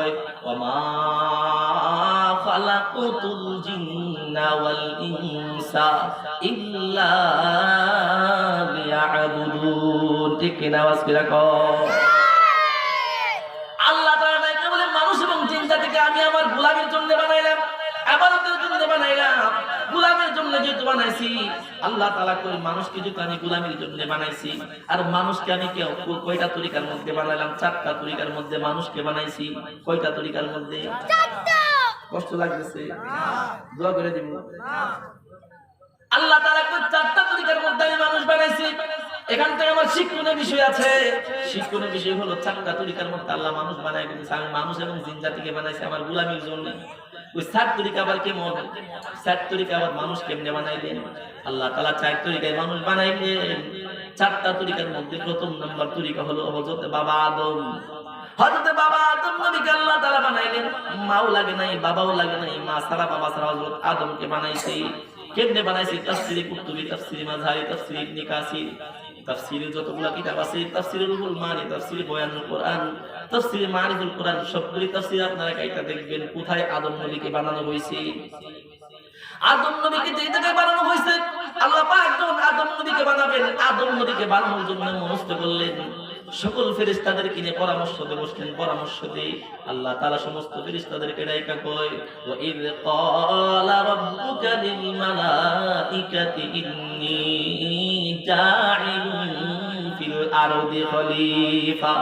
কয় ওয়ামা খালাকুতুল জিন্না ওয়াল ইনসা ইল্লা লিয়াবুদুন। ঠিক কিনা আওয়াজ করে কও। আল্লাহ তাআলা নাকি বলে মানুষ এবং জিন জাতিকে আমি আমার গোলামের জন্য বানাইলাম, ইবাদতের জন্য বানাইলাম, গোলামের জন্য যেহেতু বানাইছি। আল্লাহ তাআলা কই মানুষকে যেহেতু আমি গোলামের জন্য বানাইছি, আর মানুষকে আমি কয়টা তরিকার মধ্যে বানাইলাম? 4টা তরিকার মধ্যে মানুষকে বানাইছি। কয়টা তরিকার মধ্যে? 4টা। কষ্ট লাগতেছে? দোয়া করে দিব। আল্লাহ তাআলা কই 4টা তরিকার মধ্যে আমি মানুষ বানাইছি। এখান থেকে আমার শিক্ষণীয় বিষয় আছে। শিক্ষণীয় বিষয় হলো 4টা তরিকার মধ্যে আল্লাহ মানুষ বানায় দিয়েছে। আমি মানুষ এবং জিন জাতিকে বানাইছি আমার গোলামির জন্য। ওই 4 তরিকা আবার কেমন? 4 তরিকা আবার মানুষ কেমনে বানাইলেন? আল্লাহ তাআলা 4 তরিকায় মানুষ বানাইলেন। 4টা তরিকার মধ্যে প্রথম নাম্বার তরিকা হলো হযরত বাবা আদম। হযরত বাবা আদম নবীকে আল্লাহ তাআলা বানাইলেন। মাও লাগে নাই, বাবাও লাগে নাই, মা ছাড়া বাবা ছাড়া হযরত আদমকে বানাইছে। কেমনে বানাইছে? তাফসীরে কুতুবী, তাফসীরে মাযহারি, তাফসীরে ইবনে কাসির, তাফসীরে যতগুলা কিতাব আছে, তাফসীরে রুহুল মানি, তাফসীরে বয়ানুল কোরআন, তাফসীরে মারিফুল কোরআন, সবগুলি তাফসীর আপনারা কাইটা দেখবেন কোথায় আদম নবীকে বানানো হয়েছে। আদম নবীকে যেই জায়গায় বানানো হয়েছে, আল্লাহ পাক যখন আদম নবীকে বানাবেন, আদম নবীকে বানানোর জন্য মনস্থ করলেন। সকল ফেরেশতাদেরকে নিয়ে পরামর্শ দিয়ে বসলেন। পরামর্শ দিয়ে আল্লাহ তাআলা সমস্ত ফেরেশতাদেরকে ডাইকা কয় ওয়া ইয ক্বালা রাব্বুকা লিল মালাইকাতি ইন্নী জাইলুন ফিল আরদি খলিফা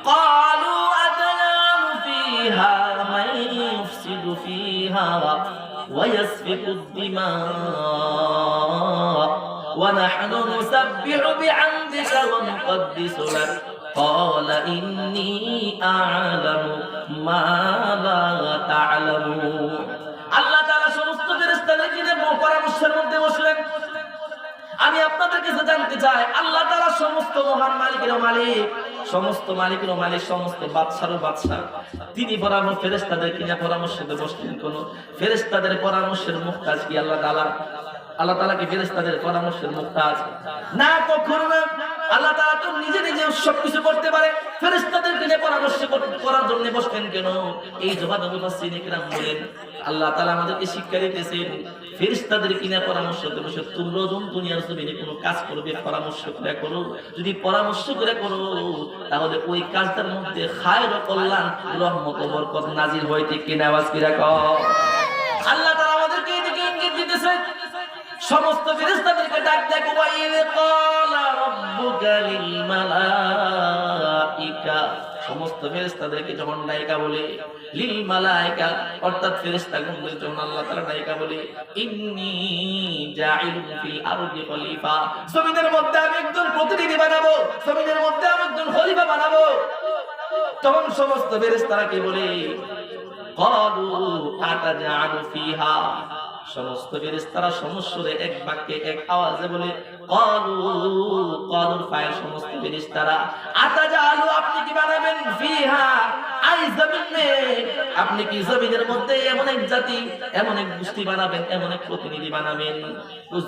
ক্বালু আতাজালু ফিহা মান ইফসিদু ফিহা ওয়া ইয়াসফিকু দিমা ونحن نسبح بحمدك ونقدس لك قال إني أعلم ما لا تعلمون। আল্লাহ তাআলা সমস্ত ফেরেশতাদেরকে নিয়ে পরামর্শের মধ্যে বসলেন। আমি আপনাদের কাছে জানতে চাই, আল্লাহ তাআলা সমস্ত মহান মালিকের মালিক, সমস্ত মালিকের মালিক, সমস্ত বাদশারও বাদশা। তিনি ফেরেশতাদেরকে নিয়ে পরামর্শে বসলেন। কোন ফেরেশতাদের পরামর্শের মুখতাজ কি আল্লাহ তাআলা? আল্লাহ তাআলা কি ফেরেশতাদের পরামর্শের মুখতাজ? না, কখনো না। আল্লাহ তাআলা তো নিজে নিজে সবকিছু করতে পারে। ফেরেশতাদেরকে নিয়ে পরামর্শ করার জন্য বসলেন কেন? এই জবাব মুফাসসিরিনে কিরাম বলেন, আল্লাহ তাআলা আমাদেরকে শিক্ষা দিতেছেন ফেরেশতাদেরকে নিয়ে পরামর্শ করতে বসে তোমরা যখন দুনিয়ার জমিনে কোনো কাজ করবে পরামর্শ করে করো। যদি পরামর্শ করে করো তাহলে ওই কাজটার মধ্যে খায়র ও কল্যাণ, রহমত ও বরকত নাজিল হয়। ঠিক কিনা আওয়াজ করে কও। আল্লাহ তাআলা আমাদেরকে এদিকে ইঙ্গিত দিতেছে। সমস্ত ফেরেশতাদেরকে ডাক দেখো ওয়া ইয ক্বালা রাব্বুকা লিল মালাইকা। সমস্ত ফেরেশতাদেরকে যখন ডাইকা বলে লিল মালাইকা, অর্থাৎ ফেরেশতাগণদের যখন আল্লাহ তাআলা ডাইকা বলে ইন্নী জাইলুন ফিল আরদি খলিফা, জমিনের মধ্যে আমি একজন প্রতিনিধি বানাবো, জমিনের মধ্যে আমি একজন খলিফা বানাবো, তখন সমস্ত ফেরেশতারা কি বলে? ক্বালু আতাজআলু ফিহা। সমস্ত ফেরেশতারা সমস্বরে এক বাক্যে এক আওয়াজে বলে ক্বালুর ফাইল সমস্ত ফেরেশতারা আতাজালু, আপনি কি বানাবেন? ফিহা আই জমিনে, আপনি কি জমিনের মধ্যে এমন এক জাতি, এমন এক গোষ্ঠী বানাবেন, এমন এক প্রতিনিধি বানাবেন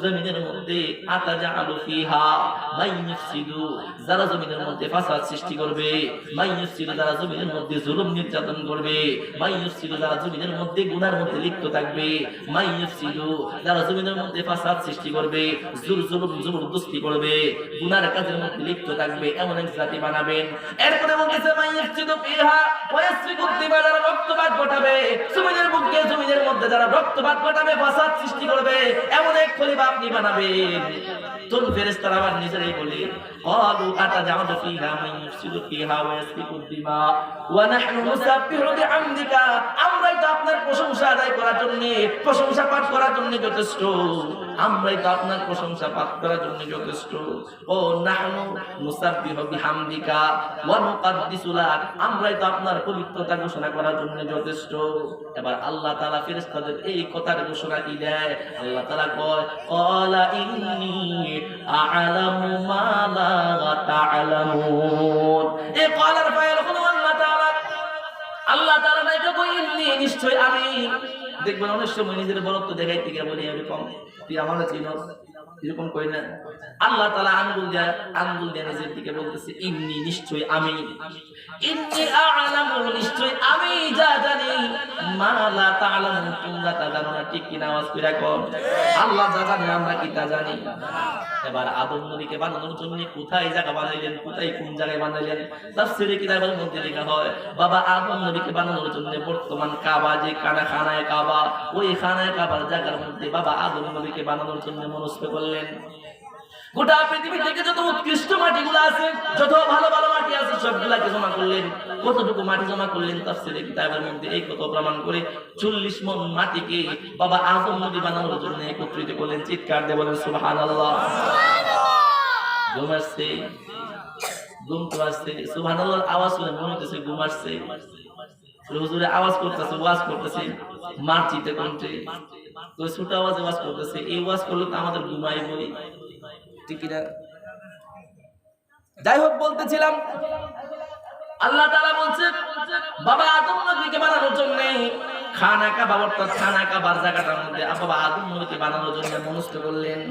জমিনের মধ্যে আতাজালু ফিহা মান ইফসিদু, যারা জমিনের মধ্যে ফাসাদ সৃষ্টি করবে, মান ইফসিদু, যারা জমিনের মধ্যে জুলুম নির্যাতন করবে, মান ইফসিদু, যারা জমিনের মধ্যে গুনার মধ্যে লিপ্ত থাকবে, মান ইফসিদু, যারা জমিনের মধ্যে ফাসাদ সৃষ্টি করবে, জুলুম জবরদস্তি করবে, গুনার কাজের মধ্যে লিপ্ত থাকবে, এমন এক জাতি বানাবেন। এরপরে বলতেছে মান ইফসিদু ফিহা ওয়া ইয়াসফিকু দিমা, যারা রক্তপাত ঘটাবে জমিনের বুকে, জমিনের মধ্যে যারা রক্তপাত ঘটাবে, ফাসাদ সৃষ্টি করবে, এমন এক খলিফা আপনি বানাবেন। তোর ফেরেশতারা আবার নিজেরাই বলে ক্বালু আতাজালু ফিহা মান ইফসিদু ফিহা ওয়া ইয়াসফিকু দিমা ওয়া নাহনু নুসাব্বিহু বিহামদিকা, আমরাই তো আপনার প্রশংসা আদায় করার জন্য, প্রশংসা পাঠ করার জন্য যথেষ্ট, আমরাই তো আপনার প্রশংসা পাঠ করার জন্য যথেষ্ট। ও নাহনু নুসাব্বিহু বিহামদিকা ওয়া নুকাদ্দিসু লাক, আমরাই তো আপনার পবিত্রতা ঘোষণা করার জন্য যথেষ্ট। এবার আল্লাহ তাআলা ফেরেশতাদের এই কথার ঘোষণা কি দেয়? আল্লাহ তাআলা কয় ক্বালা ইন্নী আ'লামু মা লা তা'লামুন। এই ক্বালার ফাইল হলো আল্লাহ তাআলা। আল্লাহ তাআলা নাই কই ইন্নী, নিশ্চয় আমি। দেখবেন অনেক সময় নিজের বড়ত্ব দেখাইতে গিয়ে বলি এরকম তুই আমারে চিনস, এরকম কই না। আল্লাহ তাআলা আঙ্গুল দিয়ে নিজের দিকে বলতেছে ইন্নী, নিশ্চয় আমি। ইন্নী আ'লামু, নিশ্চয় আমি মা লা তা'লামুন, তোমরা তা জানো না। ঠিক কিনা? আওয়াজ করে কোন। আল্লাহ যা জানে আমরা কি তা জানি? এবার আদম নবীকে বানানোর জন্য কোথায় জায়গা বানাইলেন, কোথায় কোন জায়গায় বানাইলেন, তাফসীরে কিতাবের মধ্যে লেখা হয় বাবা আদম নবীকে বানানোর জন্য বর্তমান কাবা যে খানায় কাবা, ওই খানায় কাবার জায়গার মধ্যে বাবা আদম নবীকে বানানোর জন্য মনস্থ করলেন। গোটা পৃথিবী থেকে যত উৎকৃষ্ট মাটিগুলো আছে, যত ভালো ভালো মাটি আছে, সবগুলাকে জমা করলেন। কতটুকু মাটি জমা করলেন? তাফসীরে কিতাবের মধ্যে এই কথা প্রমাণ করে 40 মণ মাটিকে বাবা আদম নবী বানানোর জন্য একত্রিত করলেন। চিৎকার দিয়ে বলেন সুবহানাল্লাহ। ঘুম আসছে, ঘুম তো আসছে। সুবহানাল্লাহর আওয়াজ শুনে মনে হচ্ছে ঘুম আসছে। হুজুরে আওয়াজ করতেছে, ওয়াজ করতেছে, মার্জিতে কণ্ঠে, তো ছোট আওয়াজে ওয়াজ করতেছে। এই ওয়াজ করলে তো আমাদের ঘুমাইবই, ঠিক কিনা? যাই হোক, বলতেছিলাম আল্লাহ তাআলা বলছে বাবা আদম নবীকে বানানোর জন্য খানা কাবা, অর্থাৎ খানা কাবার জায়গাটার মধ্যে বাবা আদম নবীকে বানানোর জন্য মনস্থ করলেন।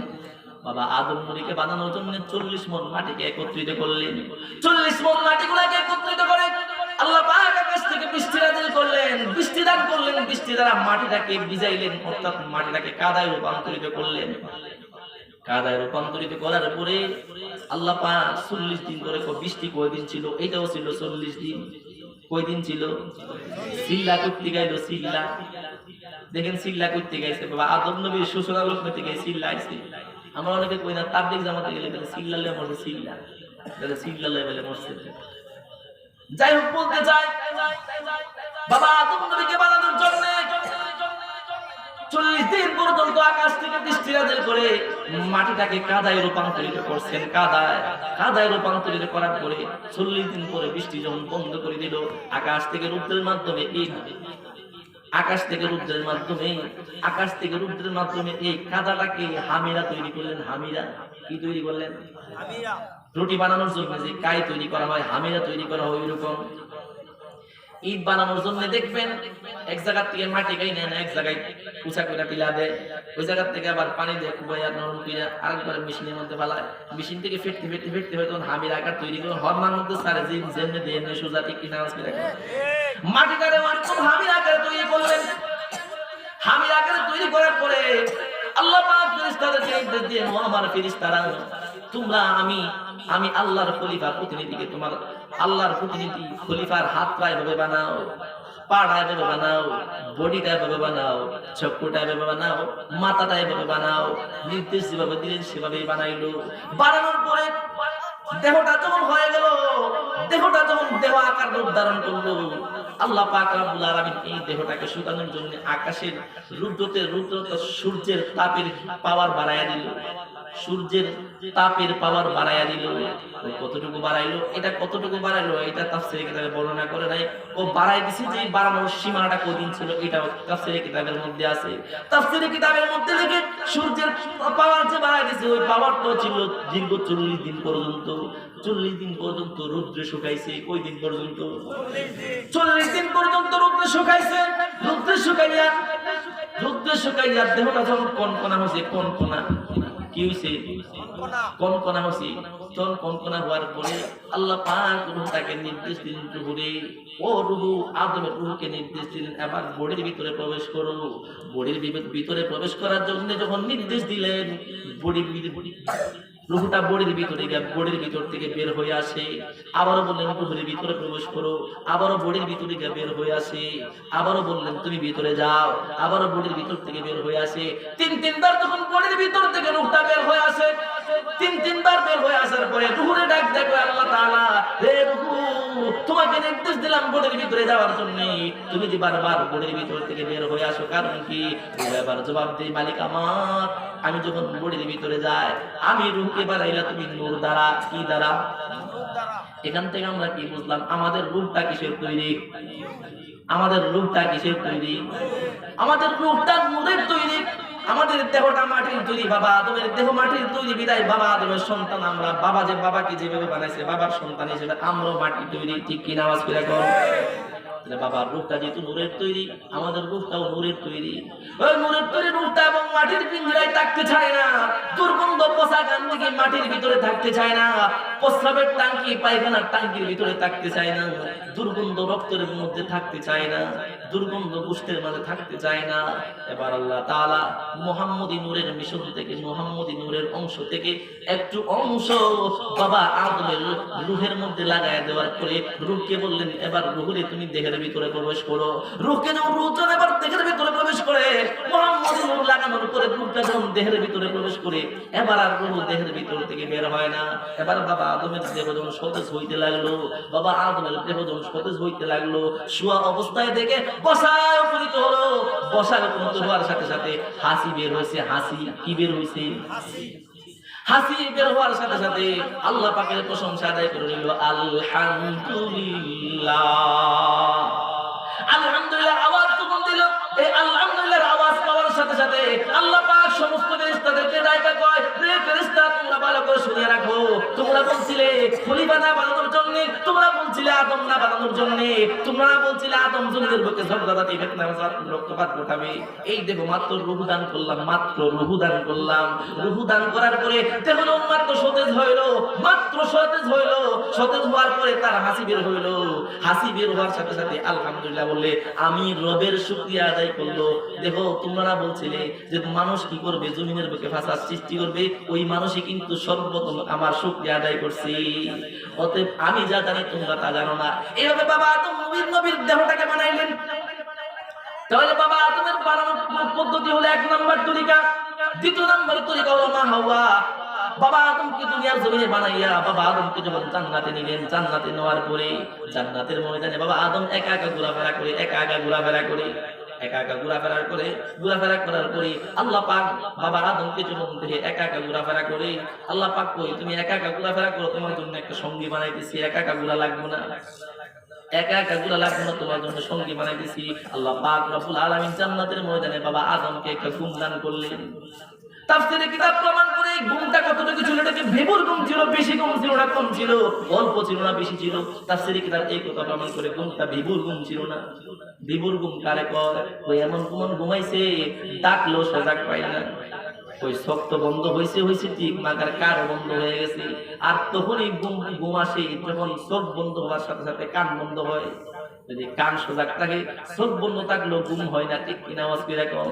বাবা আদম নবীকে বানানোর জন্য 40 মণ মাটিকে একত্রিত করলেন। 40 মণ মাটিগুলোকে একত্রিত করে আল্লাহ পাক আকাশ থেকে বৃষ্টি নাযিল করলেন, বৃষ্টি দান করলেন। বৃষ্টি দ্বারা মাটিটাকে ভিজাইলেন, অর্থাৎ মাটিটাকে কাদায় রূপান্তরিত করলেন। কাদায় রূপান্তরিত করার পরে আল্লাহ পাক 40 দিন করে, বৃষ্টি কয়দিন ছিল? এটাও ছিল 40 দিন। কয়দিন ছিল? সিল্লা করতে গাইলো, সিল্লা। দেখেন সিল্লা করতে গাইছে বাবা আদম নবীর শ্বশুরা লোক থেকে সিল্লা আইছে। আমরা অনেকে কই না তাবলীগ জামাতে গেলে সিল্লা লয়ে মরছে, সিল্লা বলে, সিল্লা লয়ে বলে মরছে। যাই হোক, বলতে চাই বাবা আদম নবীকে বানানোর জন্য 40 দিন পর্যন্ত আকাশ থেকে বৃষ্টি নাযিল করে মাটিটাকে কাদায় রূপান্তরিত করছেন। কাদায় রূপান্তরিত করার পরে 40 দিন পরে বৃষ্টি যখন বন্ধ করে দিল, আকাশ থেকে রুদ্রের মাধ্যমে এই কাদাটাকে হামিরা তৈরি করলেন। হামিরা কি তৈরি করলেন? রুটি বানানোর জন্য যে কাই তৈরি করা হয়, হামিরা তৈরি করা হয়। ওইরকম ঈদ বানানোর জন্য দেখবেন এক জায়গা থেকে মাটি গাই নেন, এক জায়গায় কুচা করে পিলা দেয়, ওই জায়গা থেকে আবার পানি দিয়ে কুবাইয়া নরম করে আরেকবার মেশিনের মধ্যে ফেলায়। মেশিন থেকে ফেটতে হয়তো হামির আকার তৈরি করে হরমার মধ্যে সারে যেমনি দিয়ে এমনি সোজা ঠিক কিনা আওয়াজ করে মাটিটারে ওরকম হামির আকারে তৈরি করলেন। হামির আকারে তৈরি করার পরে আল্লাহ পাক ফেরেশতাদেরকে নির্দেশ দিয়ে, ও আমার ফেরেশতারা, তোমরা আমি আল্লাহর খলিফা প্রতিনিধিকে, তোমার আল্লাহর প্রতিনিধি খলিফার হাতটা এভাবে বানাও, পাটা এভাবে বানাও, বডিটা এভাবে বানাও, চক্ষুটা এভাবে বানাও, মাথাটা এভাবে বানাও। নির্দেশ যেভাবে দিলেন সেভাবেই বানাইলো। বানানোর পরে দেহটা যখন হয়ে গেল, দেহটা যখন দেহ আকার রূপ ধারণ করলো, আল্লাহ পাক রব্বুল আলামিন এই দেহটাকে শুকানোর জন্য আকাশের রুদ্রতে সূর্যের তাপের পাওয়ার বাড়ায়া দিল। সূর্যের তাপের পাওয়ার বাড়ায়া দিল। কতটুকু বাড়াইলো? এটা কতটুকু বাড়াইলো এটা তাফসীরে কিতাবে বর্ণনা করে নাই। ও বাড়াই দিছে যে বাড়ানোর সীমাটা কতদিন ছিল, এটা তাফসীরে কিতাবের মধ্যে আছে। তাফসীরে কিতাবের মধ্যে লেখে সূর্যের পাওয়ার যে বাড়াই দিছে, ওই পাওয়ারটা ছিল দীর্ঘ 40 দিন পর্যন্ত। 40 দিন পর্যন্ত রৌদ্রে শুকাইছে। কই দিন পর্যন্ত? 40 দিন পর্যন্ত রৌদ্রে শুকাইছে। রৌদ্রে শুকাইয়া দেহটা যখন কনকনা হয়েছে, কনকনা কি হইছে? কনকনা হইছে। তখন কনকনা হওয়ার পরে আল্লাহ পাক রূহটাকে নির্দেশ দিলেন, রূহে, ও রূহ, আদমের রূহকে নির্দেশ দিলেন এবার বডির ভিতরে প্রবেশ করো। বডির ভিতরে প্রবেশ করার জন্য যখন নির্দেশ দিলেন, রূহটা বডির ভিতরে গিয়ে বডির ভিতর থেকে বের হয়ে আসে। আবারও বললেন রূহের ভিতরে প্রবেশ করো, আবারও বডির ভিতরে গিয়ে বের হয়ে আসে। আবারও বললেন তুমি ভিতরে যাও, আবারও বডির ভিতর থেকে বের হয়ে আসে। তিনবার যখন বডির ভিতর থেকে রূহটা বের হয়ে আসে, তিনবার বের হয়ে আসার পরে রূহের ডাক দেখো আল্লাহ তাআলা, হে রূহ, তোমাকে নির্দেশ দিলাম বডির ভিতরে যাওয়ার জন্য, তুমি যে বারবার বডির ভিতর থেকে বের হয়ে আসো, কারণ কি? এবার জবাব দেই, মালিক আমার, আমি যখন বডির ভিতরে যাই, আমি রূহকে বানাইলা তুমি নূর দ্বারা। কি দ্বারা? এখান থেকে আমরা কি বুঝলাম? আমাদের রূহটা কিসের তৈরি? আমাদের রূহটা কিসের তৈরি? আমাদের রূহটা নূরের তৈরি। আমাদের দেহটা মাটির তৈরি। বাবা আদমের দেহ মাটির তৈরি, বিদায় বাবা আদমের সন্তান আমরা। বাবা যে বাবাকে যেভাবে বানাইছে, বাবার সন্তান হিসেবে আমরাও মাটির তৈরি। ঠিক কি না? আওয়াজ করে কর। বাবার রূহটা যেহেতু নূরের তৈরি, আমাদের রূহটাও নূরের তৈরি। ওই নূরের তৈরি রূহটা এবং মাটির পিঞ্জরায় থাকতে চায় না। দুর্গন্ধ পচা গান থেকে মাটির ভিতরে থাকতে চায় না। প্রস্রাবের টাঙ্কি পায়খানার টাঙ্কির ভিতরে থাকতে চায় না, দুর্গন্ধ রক্তের মধ্যে থাকতে চায় না, দুর্গন্ধ গোশতের মাঝে থাকতে চায় না। এবার আল্লাহ তাআলা মুহাম্মদী নূরের মিশন থেকে, মুহাম্মদী নূরের অংশ থেকে একটু অংশ বাবা আদমের রূহের মধ্যে লাগায় দেওয়ার পরে রূহকে বললেন, এবার রূহরে তুমি দেহের ভিতরে প্রবেশ করো। রূহকে যখন রূহ এবার দেহের ভিতরে প্রবেশ করে, মুহাম্মদী নূর লাগানোর পরে রূহটা যখন দেহের ভিতরে প্রবেশ করে, এবার আর রূহ দেহের ভিতর থেকে বের হয় না। এবার বাবা আদমের দেহ যখন সতেজ হইতে লাগলো, বাবা আদমের দেহ যখন সতেজ হইতে লাগলো, শোয়া অবস্থায় দেখে বসায় উপনীত হলো। বসায় উপনীত হওয়ার সাথে সাথে হাসি বের হয়েছে। হাসি কি বের হয়েছে? হাসি বের হওয়ার সাথে সাথে আল্লাহ পাকের প্রশংসা আদায় করে নিল। আলহামদুলিল্লাহ, আলহামদুলিল্লাহ আওয়াজ যখন দিল, এই আলহামদুলিল্লাহর আওয়াজ পাওয়ার সাথে সাথে আল্লাহ পাক সমস্ত ফেরেশতাদেরকে ডাইকা কয়, রে ফেরেশতা তোমরা ভালো করে শুনে রাখো, তোমরা বলছিলে খলিফা না বানানোর জন্য, তোমরা বলছিলে আদম না বানানোর জন্য, তোমরা বলছিলে আদম জমিনের বুকে ঝগড়াঝাটি ফিতনা ফাসাদ রক্তপাত ঘটাবে। এই দেখো মাত্র রূহ দান করলাম, মাত্র রূহ দান করলাম। রূহ দান করার পরে দেখো মাত্র সতেজ হইল, মাত্র সতেজ হইল। সতেজ হওয়ার পরে তার হাসি বের হইল। হাসি বের হওয়ার সাথে সাথে আলহামদুলিল্লাহ বললে আমি রবের শুকরিয়া আদায় করলো। দেখো তোমরা বলছিলে যে মানুষ কি করবে, জমিনের বুকে ফাসাদ সৃষ্টি করবে, ওই মানুষই কিন্তু সর্বপ্রথম আমার শুকরিয়া আদায় করছি। অতএব আমি যা জানি তোমরা তা জানো না। এইভাবে বাবা আদম নবীর দেহটাকে বানাইলেন। তাহলে বাবা আদমের বানানোর পদ্ধতি হলো 1 নম্বর তরিকা। 2 নম্বর তরিকা হলো মা হাওয়া। বাবা আদমকে দুনিয়ার জমিনে বানাইয়া বাবা আদমকে যখন জান্নাতে নিলেন, জান্নাতে নেওয়ার পরে জান্নাতের ময়দানে বাবা আদম একা একা ঘোরাফেরা করে, একা একা ঘোরাফেরা করে, একা একা ঘোরাফেরা করে, ঘোরাফেরা করার পরে আল্লাহ পাক বাবা আদমকে যখন দেখে একা একা ঘোরাফেরা করে, আল্লাহ পাক কই তুমি একা একা ঘোরাফেরা করো, তোমার জন্য একটা সঙ্গী বানাইতেছি, একা একা ঘোরা লাগবে না, একা একা ঘোরা লাগবে না, তোমার জন্য সঙ্গী বানাইতেছি। আল্লাহ পাক রব্বুল আলামিন জান্নাতের ময়দানে বাবা আদমকে একটা ঘুম দান করলেন। তাফসীরে কিতাব প্রমাণ করে ঘুমটা কতটুকু ছিল, এটা কি ভেবুর ঘুম ছিল, বেশি ঘুম ছিল না কম ছিল, অল্প ছিল না বেশি ছিল? তাফসীরে কিতাব এই কথা প্রমাণ করে ঘুমটা ভেবুর ঘুম ছিল না। ভেবুর ঘুম কারে কয়? ওই এমন ঘুমাইছে ডাকলো সজাগ পাই না, ওই শক্ত বন্ধ হয়েছে ঠিক, মাগার কার বন্ধ হয়ে গেছে। আর তখনই ঘুম আসে যখন চোখ বন্ধ হওয়ার সাথে সাথে কান বন্ধ হয়। যদি কান সজাগ থাকে, চোখ বন্ধ থাকলেও ঘুম হয় না, ঠিক কিনা? আওয়াজ করে রাখো।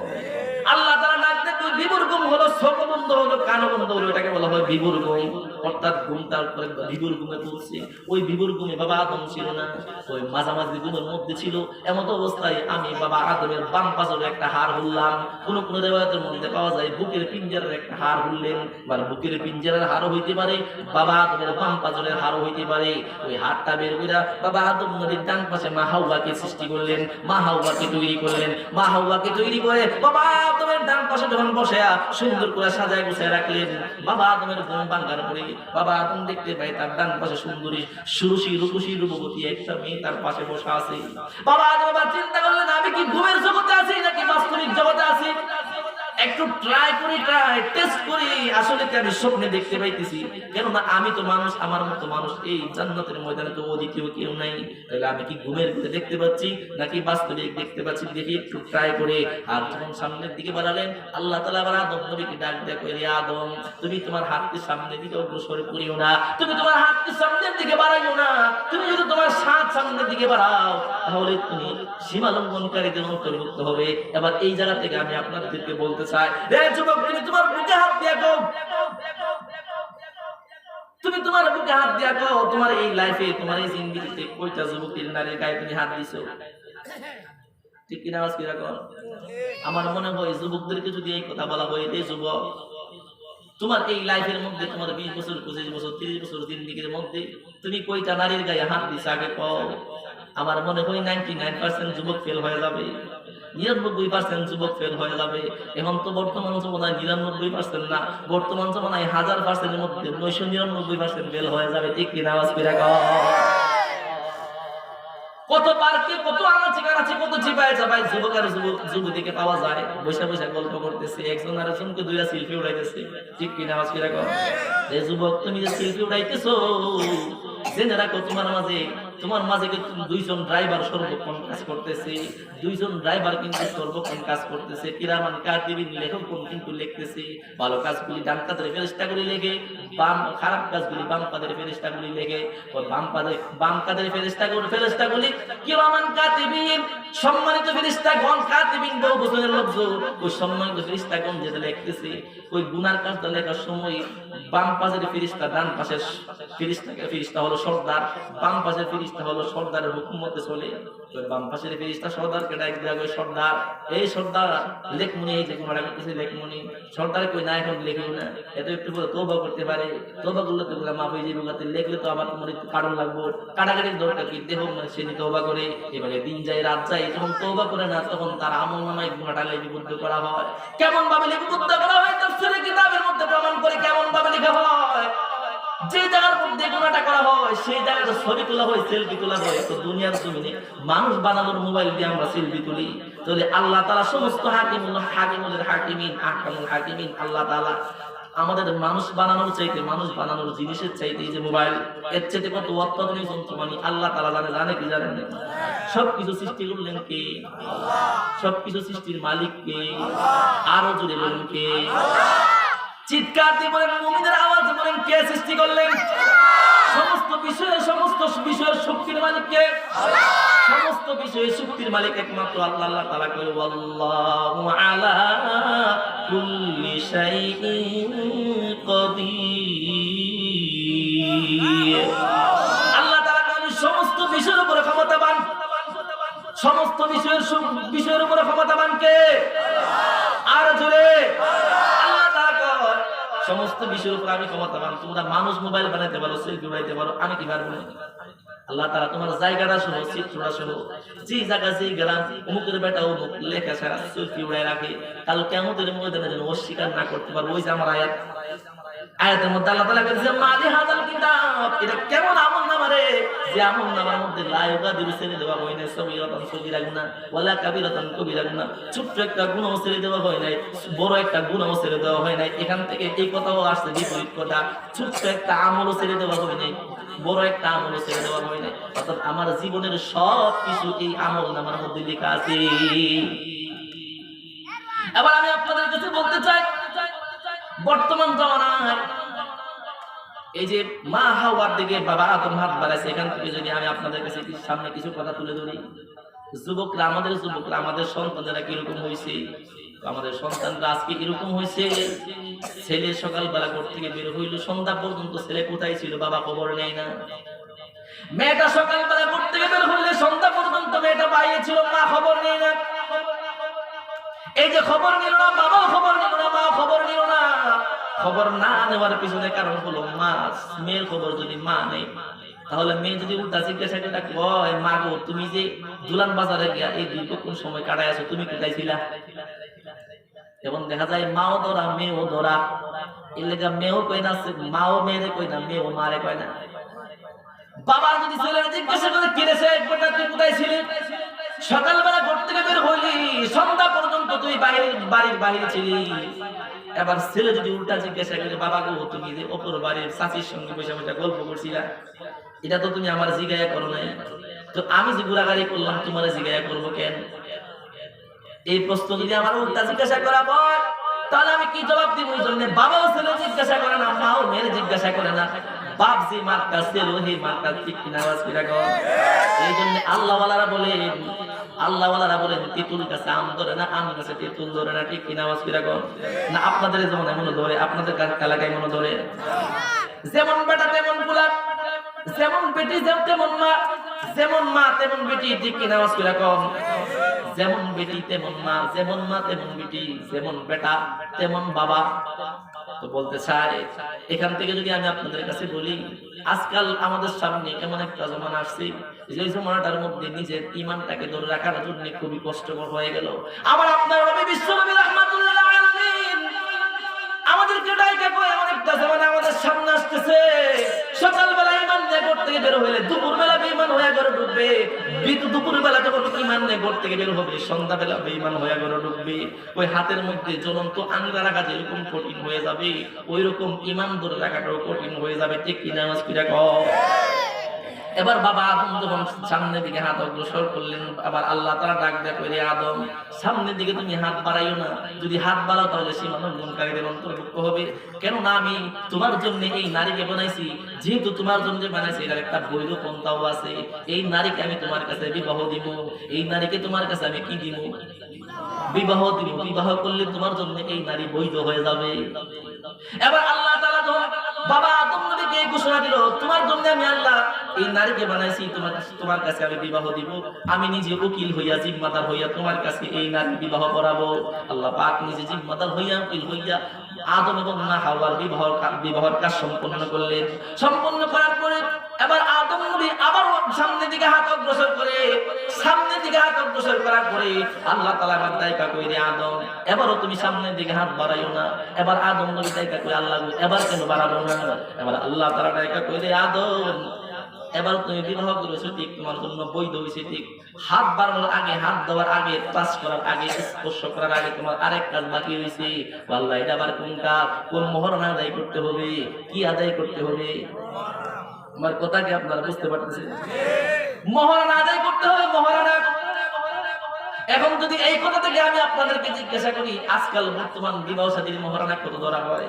আল্লাহ তাআলা ডাক দেন, তুই বিভুর ঘুম হলো, চোখ বন্ধ হলো, কান বন্ধ হলো, এটাকে বলা হয় বিভুর ঘুম। অর্থাৎ ঘুমটার পরে বিভুর ঘুমে পড়ছে। ওই বিভুর ঘুমে বাবা আদম ছিল না, ওই মাঝামাঝি ঘুমের মধ্যে ছিল। এমন অবস্থায় আমি বাবা আদমের বাম পাশে একটা হাড় হুললাম। কোন কোন রিওয়ায়াতের মধ্যে পাওয়া যায় বুকের পিঞ্জরার একটা হাড় হুললেন, বা বুকের পিঞ্জরার হাড়ও হইতে পারে, বাবা আদমের বাম পাশের হাড়ও হইতে পারে। ওই হাড়টা বের করে বাবা আদম নদীর ডান পাশে মা হাওয়াকে সৃষ্টি করলেন, মা হাওয়াকে তৈরি করলেন। মা হাওয়াকে তৈরি করে বাবা আদমের ডান পাশে যখন বসে সুন্দর করে সাজায় গুছায় রাখলেন। বাবা আদমের ঘুম ভাঙার পরে বাবা আদম দেখতে পায় তার ডান পাশে সুন্দরী সুরুষি রূপসী রূপবতী একটা মেয়ে তার পাশে বসা আছে। বাবা আদম আবার চিন্তা করলেন, আমি কি ঘুমের জগতে আছি নাকি বাস্তবিক জগতে আছি? একটু ট্রাই করি, টেস্ট করি, আসলে কি আমি স্বপ্নে দেখতে পাইতেছি? কেননা আমি তো মানুষ, আমার মতো মানুষ এই জান্নাতের ময়দানে তো অদ্বিতীয় কেউ নাই। তাহলে আমি কি ঘুমের ভিতরে দেখতে পাচ্ছি নাকি বাস্তবিক দেখতে পাচ্ছি? দেখি একটু ট্রাই করে। আর যখন সামনের দিকে বাড়ালেন, আল্লাহ তাআলা আবার আদম নবীকে ডাক দেয়া কইলে, আদম তুমি তোমার হাতকে সামনের দিকে অগ্রসর করিও না, তুমি তোমার হাতকে সামনের দিকে বাড়াইও না। তুমি যদি তোমার হাত সামনের দিকে বাড়াও তাহলে তুমি সীমা লঙ্ঘনকারীদের অন্তর্ভুক্ত হবে। এবার এই জায়গা থেকে আমি আপনাদেরকে বলতে চাই, রে যুবক, তুমি তোমার বুকে হাত দিয়া কও, তুমি তোমার বুকে হাত দিয়া কও, তোমার এই লাইফে, তোমার এই জিন্দেগিতে কয়টা যুবকের নারীর গায়ে তুমি হাত দিছো? ঠিক কিনা? আওয়াজ কিরা কর। আমার মনে হয় যুবকদেরকে যদি এই কথা বলা হয়, এই যুবক, তোমার এই লাইফের মধ্যে তোমার 20 বছর 25 বছর 30 বছর জিন্দেগির মধ্যে তুমি কয়টা নারীর গায়ে হাত দিছো আগে কও। আমার মনে হয় 99% যুবক ফেল হয়ে যাবে, 99% যুবক ফেল হয়ে যাবে। এখন তো বর্তমান জমানায় 99% না, বর্তমান জমানায় 1000% এর মধ্যে 999% ফেল হয়ে যাবে। ঠিক কিনা? আওয়াজ করে কও। কত পার্কে, কত আনাচে কানাচে, কত চিপায় চাপায় যুবক আর যুবতীকে পাওয়া যায় বসে বসে গল্প করতেছে, একজন আর একজনকে দুইটা সেলফি উড়াইতেছে। ঠিক কিনা? আওয়াজ করে কও। এই যুবক, তুমি যে সেলফি উড়াইতেছো, জেনে রাখো তোমার মাঝে তোমার মাঝে কিন্তু দুইজন ড্রাইভার সর্বক্ষণ কাজ করতেছে, দুইজন ড্রাইভার কিন্তু সর্বক্ষণ কাজ করতেছে, কিরামান কাতিবিন লেখকগণ কিন্তু লিখতেছে। ভালো কাজগুলি ডান কাদের ফেরেশতাগুলি লেখে, খারাপ কাজগুলি বাম কাদের ফেরেশতাগুলি লেখে। বাম কাদের ফেরেশতাগুলি কিরামান কাতিবিন সম্মানিত ফেরেশতাগণ, কাতিবিন বহু বছরের লোকজন, ওই সম্মানিত ফেরেশতাগণ যেটা লিখতেছে ওই গুনার কাজটা লেখার সময় বাম পাশের ফেরেশতা, ডান পাশের ফেরেশতা হলো সর্দার, বাম পাশের ফেরেশতা হলো সর্দারের হুকুম মতে চলে। ওই বাম পাশের ফেরেশতা সর্দারকে ডাক দেয়া কই, সর্দার এই সর্দার লেখমুনি, এই যে গুনাহটা করতেছে লেখমুনি। সর্দার কই না এখন লেখিও না, এত একটু পরে তওবা করতে পারে, তওবা করলে তো গুনাহ মাফ হয়ে যাবে, গাতে লেখলে তো আবার তোমার একটু কারণ লাগবে, কাটাকাটির দরকার কি, দেহ মানে সে তওবা করে। এবারে দিন যায় রাত যায়, যখন তওবা করে না তখন তার আমলনামায় গুনাহটা লিপিবদ্ধ করা হয়। কেমন ভাবে লিপিবদ্ধ করা হয় তাফসীরের কিতাবের মধ্যে প্রমাণ করে কেমন ভাবে লেখা হয়। যে জায়গার মধ্যে গুনাহটা করা হয় সেই জায়গাটা ছবি তোলা হয়, সেলফি তোলা হয়। তো দুনিয়ার জমিনে মানুষ বানানোর মোবাইল দিয়ে আমরা সেলফি তুলি, তাহলে আল্লাহ তাআলা সমস্ত হাকিমুল হাকিমিন আহকামুল হাকিমিন আল্লাহ তাআলা আমাদের মানুষ বানানোর চাইতে, মানুষ বানানোর জিনিসের চাইতে এই যে মোবাইল, এর চাইতে কত অত্যাধুনিক যন্ত্র মানে আল্লাহ তাআলা জানে কি জানেন না? সবকিছু সৃষ্টি করলেন কে? আল্লাহ। সবকিছু সৃষ্টির মালিক কে? আরো জোরে বলেন কে? চিৎকার দিয়ে বলেন, মুমিনের আওয়াজে বলেন, কে সৃষ্টি করলেন? সমস্ত বিষয়ের শক্তির মালিক কে? আল্লাহ। সমস্ত বিষয়ের শক্তির মালিক একমাত্র আল্লাহ। আল্লাহ তাআলা কয় ওয়াল্লাহু আলা কুল্লি শাইইন কাদির। আল্লাহ তাআলা কয় সমস্ত বিষয়ের উপরে ক্ষমতাবান। সমস্ত বিষয়ের উপরে ক্ষমতাবান কে? আল্লাহ। আর জোরে সমস্ত বিষয়ের উপর আমি ক্ষমতাবান। তোমরা মানুষ মোবাইল বানাইতে পারো, সেলফি বানাইতে পারো, আমি কি পারবো না? আল্লাহ তাআলা তোমার জায়গাটা সহ, চিত্রটা সহ, যে জায়গা যে গ্রাম অমুকের বেটা অমুক লেখা ছাড়া সেলফি উড়াই রাখে, কাল কিয়ামতের ময়দানে যেন অস্বীকার না করতে পারবো। ওই যে আমার আয়াতের মধ্যে আল্লাহ তাআলা বলেছেন মালি হাযাল কিতাব, এটা কেমন আমলনামা রে, যে আমলনামার মধ্যে লা ইউগাদিরু ছেড়ে দেওয়া হয় না সগীরাতান সগীরা গুনাহ ওয়ালা কাবীরাতান কবীরা গুনাহ, ছোট্ট একটা গুনাহ ছেড়ে দেওয়া হয় নাই, বড় একটা গুনাহ ছেড়ে দেওয়া হয় নাই। এখান থেকে এই কথাও আসছে বিপরীত কথা, ছোট্ট একটা আমলও ছেড়ে দেওয়া হয় নাই, বড় একটা আমলও ছেড়ে দেওয়া হয় নাই। অর্থাৎ আমার জীবনের সব কিছু এই আমলনামার মধ্যে লেখা আছে। এবার আমি আপনাদের কাছে বলতে চাই, বর্তমান জামানায় এই যে মা হাওয়ার দিকে বাবা আদম হাত বাড়াইছে, এখান থেকে যদি আমি আপনাদের কাছে সামনে কিছু কথা তুলে ধরি, যুবকরা আমাদের সন্তানেরা কিরকম হয়েছে, আমাদের সন্তানরা আজকে কিরকম হয়েছে। ছেলে সকালবেলা ঘর থেকে বের হইল, সন্ধ্যা পর্যন্ত ছেলে কোথায় ছিল বাবা খবর নেয় না। মেয়েটা সকালবেলা ঘর থেকে বের হইলে সন্ধ্যা পর্যন্ত মেয়েটা বাইরে ছিল, মা খবর নেয় না। এই যে খবর নিল না, বাবাও খবর নিল না, মা খবর নিল না। খবর না নেওয়ার পিছনে কারণ হলো মা, মেয়ের খবর যদি মা নেই, তাহলে মেয়ে যদি উল্টা জিজ্ঞাসা করে কয় মা গো তুমি যে দুলান বাজারে গিয়া এই দীর্ঘক্ষণ সময় কাটায় আছো, তুমি কোথায় ছিলা? এবং দেখা যায় মাও ধরা মেয়েও ধরা, এর লেগা মেয়েও কই না, মাও মেয়েরে কই না, মেয়েও মারে কয় না। বাবা যদি ছেলের জিজ্ঞাসা করে কিনেছে একবার তুই কোথায় ছিলি, সকালবেলা ঘর থেকে বের হইলি, সন্ধ্যা পর্যন্ত তুই বাড়ির বাইরে ছিলি। এবার ছেলে যদি উল্টা জিজ্ঞাসা করে বাবা গো তুমি যে অপর বাড়ির চাচির সঙ্গে বসে বসে গল্প করছিলা, এটা তো তুমি আমার জিজ্ঞাসা করো নাই, তো আমি যে ঘোরাঘুরি করলাম তোমার জিজ্ঞাসা করবো কেন? এই প্রশ্ন যদি আমার উল্টা জিজ্ঞাসা করা হয় তাহলে আমি কি জবাব দিব? এই জন্য বাবাও ছেলে জিজ্ঞাসা করে না, মাও মেয়ের জিজ্ঞাসা করে না, বাপ যে মার কাছে রহি মার কাছে ঠিক কিনা আওয়াজ করে গো। এই জন্য আল্লাহওয়ালারা বলেন তেঁতুল গাছে আম ধরে না, আম গাছে তেঁতুল ধরে না, ঠিক কিনা আওয়াজ করে গো। না আপনাদের যেমন মনে ধরে, আপনাদের এলাকায় মনে ধরে। যেমন বেটা তেমন পোলা, যেমন বেটি তেমন মা, যেমন মা তেমন বেটি, ঠিক কিনা আওয়াজ করে গো। যেমন বেটি তেমন মা, যেমন মা তেমন বেটি, যেমন বেটা তেমন বাবা। তো বলতে চাই এখান থেকে যদি আমি আপনাদের কাছে বলি, আজকাল আমাদের সামনে এমন একটা জমানা আসছে, যে জমানাটার মধ্যে নিজের ঈমানটাকে ধরে রাখার জন্য খুবই কষ্টকর হয়ে গেল। আবার আপনার নবী বিশ্বনবী রাহমাতুল্লাহ আলামিন আমাদেরকে ডাইকা কয় এমন একটা জমানা আমাদের সামনে আসতেছে, সকালবেলা ঈমান নিয়ে ঘর থেকে বের হইলে দুপুরবেলা বেঈমান হয়ে ঘরে ঢুকবে, দুপুরবেলা যখন ঈমান নিয়ে ঘর থেকে বের হবে সন্ধ্যাবেলা বেঈমান হয়ে ঘরে ঢুকবে। ওই হাতের মধ্যে জ্বলন্ত আঙ্গুল রাখা যেরকম কঠিন হয়ে যাবে, ওই রকম ঈমান ধরে রাখাটাও কঠিন হয়ে যাবে, ঠিক কিনা আওয়াজ করে কও। এবার বাবা আদম যখন সামনের দিকে হাত অগ্রসর করলেন, আবার আল্লাহ তাআলা ডাক দেয়া কইরে, আদম সামনের দিকে তুমি হাত বাড়াইও না, যদি হাত বাড়াও তাহলে সীমা লঙ্ঘনকারীদের অন্তর্ভুক্ত হবে। কেননা আমি তোমার জন্য এই নারীকে বানাইছি, যেহেতু তোমার জন্য বানাইছি এর একটা বৈধ পন্থাও আছে। এই নারীকে আমি তোমার কাছে বিবাহ দিব, এই নারীকে তোমার কাছে আমি কি দিব? বিবাহ দিব। বিবাহ করলে তোমার জন্য এই নারী বৈধ হয়ে যাবে। এবার আল্লাহ তাআলা যখন বাবা আদম নবীকে ঘোষণা দিল, তোমার জন্য আমি আল্লাহ এই নারীকে বানাইছি, তোমার কাছে আমি বিবাহ দিব, আমি নিজে উকিল হইয়া জিম্মাদার হইয়া তোমার কাছে এই নারী বিবাহ করাবো। আল্লাহ পাক নিজে জিম্মাদার হইয়া উকিল হইয়া আদম এবং হাওয়ার বিবাহের কাজ সম্পন্ন করলেন। সম্পন্ন করার পরে এবার আদম নবী আবার সামনের দিকে হাত অগ্রসর করে, সামনের দিকে হাত অগ্রসর করার পরে আল্লাহ তাআলা আবার দায়িকা কইরে, আদম এবারও তুমি সামনের দিকে হাত বাড়াইও না। এবার আদম নবী দায়িকা কই, আল্লাহ এবার কেন বাড়াবো না? এবার আল্লাহ তাআলা দায়িকা কইরে, আদম এবার তুমি বিবাহ করেছো ঠিক, তোমার জন্য বৈধ হয়েছে ঠিক। হাত বাড়ানোর আগে, হাত দেওয়ার আগে, টাচ করার আগে, স্পর্শ করার আগে তোমার আরেক কাজ বাকি হয়েছে। আল্লাহ এটা আবার কোন কাজ? কোন মহরনা আদায় করতে হবে? কি আদায় করতে হবে? আমার কথা কি আপনারা বুঝতে পারতেছেন? মহরনা আদায় করতে হবে, মহরনা। এখন যদি এই কথা থেকে আমি আপনাদেরকে জিজ্ঞাসা করি, আজকাল বর্তমান বিবাহ শাদীর মহরনা কত ধরা হয়?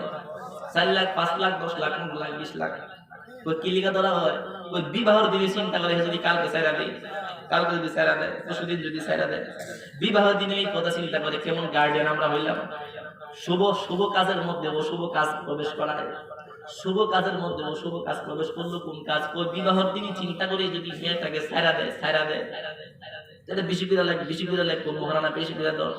4 লাখ, 5 লাখ, 10 লাখ, 15 লাখ, 20 লাখ। ওই কিলিকা ধরা হয়। ওই বিবাহের দিনে চিন্তা করে যদি কালকে ছাইরা দেয়, কালকে যদি ছাইরা দেয়, পরশুদিন যদি ছাইরা দেয়, বিবাহের দিনে এই কথা চিন্তা করে কেমন গার্ডিয়ান আমরা হইলাম। শুভ কাজের মধ্যে অশুভ কাজ প্রবেশ করায়, শুভ কাজের মধ্যে অশুভ কাজ প্রবেশ করলো কোন কাজ? ওই বিবাহের দিনে চিন্তা করে যদি মেয়েটাকে ছাইরা দেয়, তাহলে বেশি করে লাগে কোন মহারানা বেশি করে দর।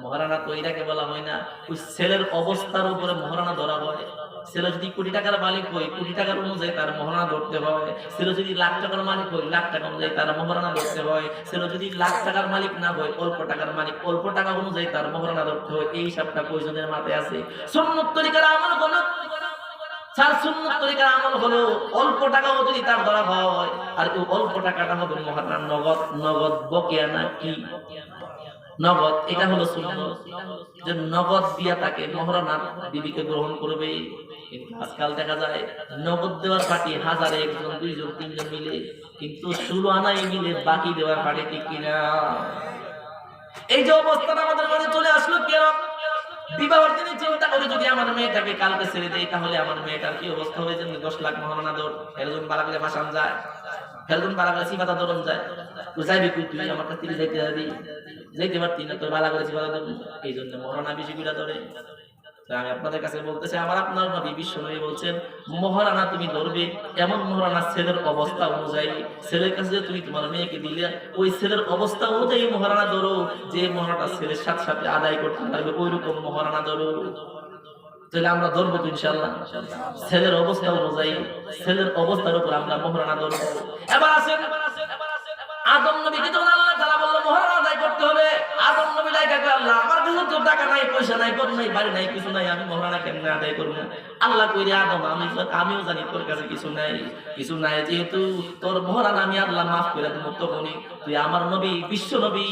মহারানা তো এটাকে বলা হয় না, ওই ছেলের অবস্থার উপরে মহারানা ধরা হয়। ছেলে যদি কোটি টাকার মালিক হয়, কোটি টাকার অনুযায়ী তার মহারণা ধরতে হয়। ছেলে যদি লাখ টাকার মালিক হয়, লাখ টাকা অনুযায়ী তার মহারণা ধরতে হয়। ছেলে যদি লাখ টাকার মালিক না হয়, অল্প টাকার মালিক, অল্প টাকা অনুযায়ী তার মহারণা ধরতে হয়। এই হিসাবটা কয়জনের মাথায় আছে? সুন্নত তরিকার আমল হলো, স্যার সুন্নত তরিকার আমল হলো অল্প টাকাও যদি তার ধরা হয়, আর ওই অল্প টাকাটা হবে মহারণা নগদ বকেয়া না কি নগদ। এটা হলো সুন্নত, যে নগদ দিয়া তাকে মহারণা বিবিকে গ্রহণ করবে। কিন্তু আজকাল দেখা যায় নগদ দেওয়ার পার্টি 1000, 1 জন, 2 জন, 3 জন মিলে, কিন্তু 16 আনাই মিলে বাকি দেওয়ার পার্টি ঠিক কিনা? এই যে অবস্থাটা আমাদের মাঝে চলে আসলো কেন? বিবাহের দিনে চিন্তা করে যদি আমার মেয়েটাকে কালকে ছেড়ে দেয়, তাহলে আমার মেয়েটার কি অবস্থা হবে? যে 10 লাখ মহারণা দর, এরজন বালাগলে ভাসান যায়, এরজন বালাগলে সিবাদা ধরন যায়। তো যাইবি তুই আমার কাছে যাইতে পারতি না, তোর বালাগলে সিবাদা ধরুন। এই জন্য মহারণা বেশি করে ধরে। আমি আপনাদের কাছে বলতেছি, আপনার নবী বিশ্ব নবী বলছেন, মহারানা তুমি ধরবে এমন মহারানা ছেলের অবস্থা অনুযায়ী। ছেলের কাছে যে তুমি তোমার মেয়েকে দিলে, ওই ছেলের অবস্থা অনুযায়ী মহারানা ধরো। যে মহারানা ছেলের সাথে সাথে আদায় করতে পারবে ওই রকম মহারানা ধরো। তাহলে আমরা ধরবো তো ইনশাআল্লাহ। ছেলের অবস্থা অনুযায়ী, ছেলের অবস্থার উপর আমরা মহারানা ধরবো। এবার আসেন আদম নবীকে যখন আল্লাহ তাআলা বলল মহারণা আদায় করতে হবে, আদম নবী ডাইকা কয়, আল্লাহ আমার কাছে তো টাকা নাই, পয়সা নাই, ঘর নাই, বাড়ি নাই, কিছু নাই, আমি মহারণা কেমনে আদায় করব? আল্লাহ কইরে, আদম আমিও জানি তোর কাছে কিছু নাই, যেহেতু তোর মহারণা আমি আল্লাহ মাফ করে দেব। তখনই তুই আমার নবী, বিশ্ব নবী,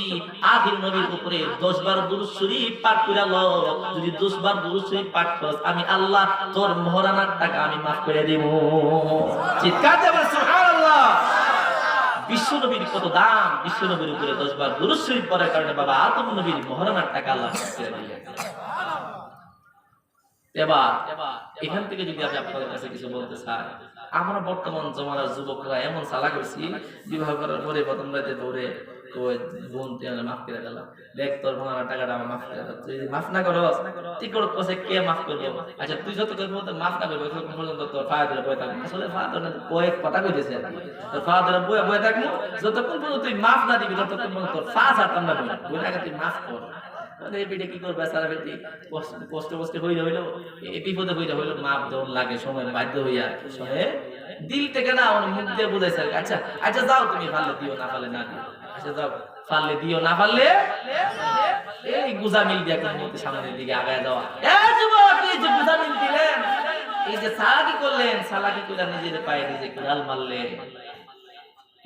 আখির নবীর উপরে 10 বার দুরূদ শরীফ পাঠ করে লও। যদি 10 বার দুরূদ শরীফ পাঠ করস, আমি আল্লাহ তোর মহারণার টাকা আমি মাফ করে দেব। চিৎকার দেব সুবহানাল্লাহ। বিশ্ব নবীর কত দাম! বিশ্ব নবীর উপরে 10 বার দুরূদ শরীফ পড়ার কারণে বাবা আদম নবীর মহারণার টাকা আল্লাহ ছেড়ে দিলেন। এবার এখান থেকে যদি আমি আপনাদের কাছে কিছু বলতে চাই, আমরা বর্তমান জমানার যুবকরা এমন চালাক হইছি, বিবাহ করার পরে প্রথম রাতে দৌড়ে বোন তুই মাফ করে গেল, দেখ তোর মহারণার টাকাটা আমার মাফ করে দাও। তুই মাফ না করো ঠিক করে কষে কে মাফ করবো? আচ্ছা তুই যত মাফ না করবো ততক্ষণ পর্যন্ত তোর ফায়াদের বয়ে থাকবো। আসলে ফায়াদের বয়ে কথা কইতেছে আর কি, তোর ফায়াদের বয়ে থাকবো যতক্ষণ পর্যন্ত তুই মাফ না দিবি, ততক্ষণ পর্যন্ত তোর ফা ছাড়তাম না। বই আগে তুই মাফ কর। কি করবে সারা বেটি কষ্ট হইলে হইলো, এই বিপদে হইলো মাপ দেওয়ার লাগে, সময় বাধ্য হইয়া সময়ে দিল থেকে না মুখ দিয়ে বুঝাইছে। আচ্ছা যাও তুমি, পারলে দিও, না পারলে না দিও। আচ্ছা যাও, পারলে দিও, না পারলে এই গুজামিল দিয়ে কোন মতে সামনের দিকে আগায় যাওয়া। এই যে গুজামিল দিলেন, এই যে সালাকি করলেন, সালাকি করে নিজের পায়ে নিজে কুড়াল মারলেন,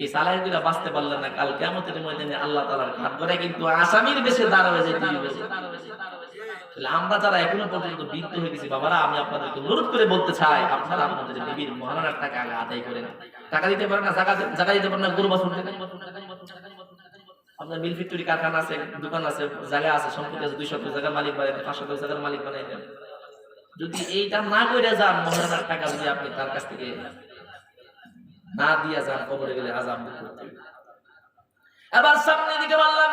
এই সালাকি করে বাঁচতে পারলেন না, কাল কিয়ামতের ময়দানে আল্লাহ তাআলার কাঠগড়ায় কিন্তু আসামির বেশে দাঁড়াবে যেতে হবে। আমরা যারা এখনো পর্যন্ত বৃদ্ধ হয়ে গেছি বাবারা, আমি আপনাদেরকে অনুরোধ করে বলতে চাই, আপনারা আপনাদের বিবির মহারানার টাকা আগে আদায় করেন। টাকা দিতে পারেন না, জায়গা দিতে পারেন না, গরু বাছুর দেন। আপনার মিল ফ্যাক্টরি, কারখানা আছে, দোকান আছে, জায়গা আছে, সম্পত্তি আছে, 200 জায়গার মালিক বানাই দেন, 500 জায়গার মালিক বানাই দেন। যদি এইটা না করে যান, মহারানার টাকা যদি আপনি তার কাছ থেকে না দিয়া যান, কবরে গেলে আযাব করতে হবে। এবার সামনে দিকে বললাম,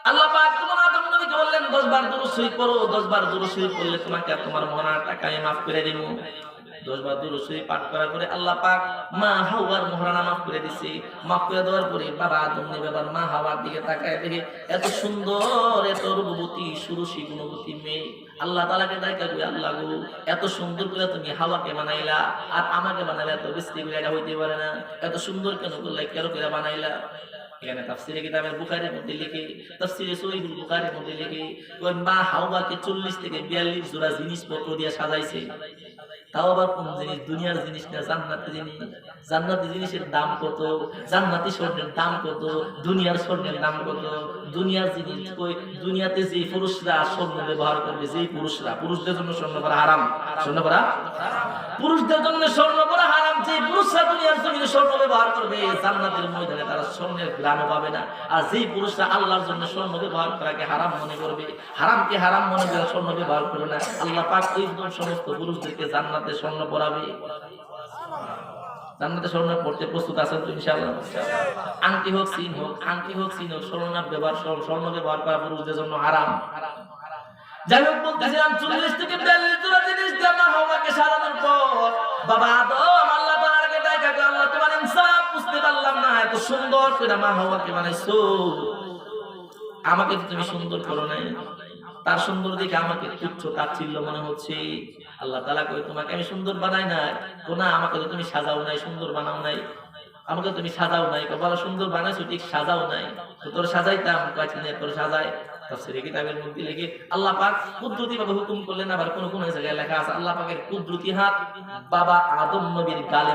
আল্লাহ পাক তোমার আদম নবীকে বললেন 10 বার দুরূদ শরীফ পড়ো, 10 বার দুরূদ শরীফ পড়লে তোমাকে আর তোমার মহারানার টাকা আমি মাফ করে দেব। 10 বার দুরূদ শরীফ পাঠ করার পরে আল্লাহ পাক মা হাওয়ার মহারানা মাফ করে দিয়েছে। মাফ করে দেওয়ার পরে বাবা আদম নবী আবার মা হাওয়ার দিকে তাকায়, দেখে এত সুন্দর, এত রূপবতী, সুরসী, গুণবতী মেয়ে। আল্লাহ তাআলাকে ডাকা কই, আল্লাহ গো এত সুন্দর করে তুমি হাওয়াকে বানাইলা, আর আমাকে বানাইলা, এত বেশি করে এটা হইতে পারে না। এত সুন্দর কেন করলে, কেন করে বানাইলা? এখানে তাফসীরে কিতাবের বুখারীর মধ্যে লিখে, তাফসীরে সহিহুল বুখারীর মধ্যে লিখে, ওই মা হাওয়াকে 40 থেকে 42 জোড়া জিনিসপত্র দিয়ে সাজাইছে। তাও আবার কোন জিনিস? দুনিয়ার জিনিস না, জান্নাতি জিনিস। জান্নাতি জিনিসের দাম কত? জান্নাতি স্বর্ণের দাম কত? দুনিয়ার স্বর্ণের দাম কত? দুনিয়ার জিনিস কই? দুনিয়াতে যে পুরুষরা স্বর্ণ ব্যবহার করবে, যে পুরুষরা, পুরুষদের জন্য স্বর্ণ করা হারাম, স্বর্ণ করা পুরুষদের জন্য স্বর্ণ করা হারাম। যে পুরুষরা দুনিয়ার জমিনে স্বর্ণ ব্যবহার করবে, জান্নাতের ময়দানে তারা স্বর্ণের গ্রামও পাবে না। আর যে পুরুষরা আল্লাহর জন্য স্বর্ণ ব্যবহার করাকে হারাম মনে করবে, হারামকে হারাম মনে করে স্বর্ণ ব্যবহার করবে না, আল্লাহ পাক ওই সমস্ত পুরুষদেরকে জান্নাতে স্বর্ণ পরাবে। জান্নাতে স্বর্ণ পড়তে প্রস্তুত আছেন তো ইনশাআল্লাহ? আংটি হোক, সিন হোক, আংটি হোক, সিন হোক, স্বর্ণ ব্যবহার করা পুরুষদের জন্য হারাম। যাই হোক, বলতেছিলাম 40 থেকে 42 জোড়া জিনিস দিয়ে মা হাওয়াকে সাজানোর পর বাবা আদম আল্লাহ তাআলাকে ডাকা, আল্লাহ তোমার ইনসাফ বুঝতে পারলাম না, এত সুন্দর করে মা হাওয়াকে বানাইছো, আমাকে তো তুমি সুন্দর করো নাই। তার সুন্দর দেখে আমাকে তুচ্ছ তাচ্ছিল্য মনে হচ্ছে। আল্লাহ তাআলা কই, তোমাকে আমি সুন্দর বানাই নাই, না আমাকে তো তুমি সাজাও নাই, সুন্দর বানাও নাই, আমাকে তুমি সাজাও নাই। বলো সুন্দর বানাইছো ঠিক, সাজাও নাই। তো তোর সাজাইতাম, কয়েকদিন তোর সাজাই। তাফসীরে কিতাবের মধ্যে লিখে আল্লাহ পাক কুদরতি ভাবে হুকুম করলেন। আবার কোন কোন জায়গায় লেখা আছে আল্লাহ পাকের কুদরতি হাত বাবা আদম নবীর গালে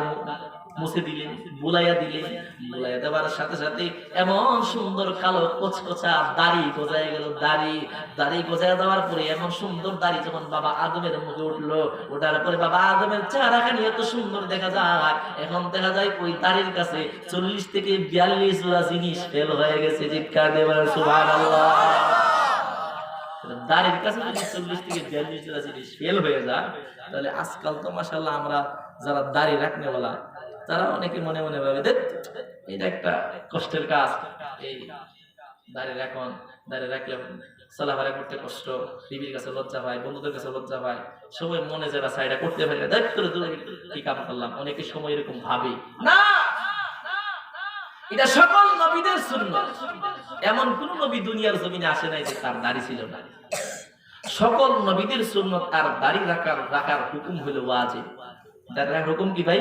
মুছে দিলেন, বুলাইয়া দিলেন। বুলাইয়া দেওয়ার সাথে সাথে এমন সুন্দর কালো কচকচা দাড়ি গজায় গেল। দাড়ি গজায় দেওয়ার পরে এমন সুন্দর দাড়ি যখন বাবা আদমের মুখে উঠলো, ওঠার পরে বাবা আদমের চেহারাখানি এত সুন্দর দেখা যায়। এখন দেখা যায় ওই দাড়ির কাছে 40 থেকে 42 জোড়া জিনিস ফেল হয়ে গেছে। চিৎকার দিয়ে বলেন সুবহানাল্লাহ। দাড়ির কাছে যদি 40 থেকে 42 জোড়া জিনিস ফেল হয়ে যায়, তাহলে আজকাল তো মাশাআল্লাহ আমরা যারা দাড়ি রাখনে বলা, তারা অনেকে মনে মনে ভাবে এটা একটা কষ্টের কাজ, এই দাড়ি রাখলে চলাফেরা করতে কষ্ট, বিবির কাছে লজ্জা পায়, বন্ধুদের কাছে লজ্জা পায়, সবাই মনে যারা সাইডা করতে পারে কি কাম করলাম, অনেকে সময় এরকম ভাবে না। এটা সকল নবীদের সুন্নাত। এমন কোন নবী দুনিয়ার জমিনে আসে নাই যে তার দাড়ি ছিল না। সকল নবীদের সুন্নাত। আর দাড়ি রাখার হুকুম হলো ওয়াজিব। দাড়ি রাখার হুকুম কি ভাই?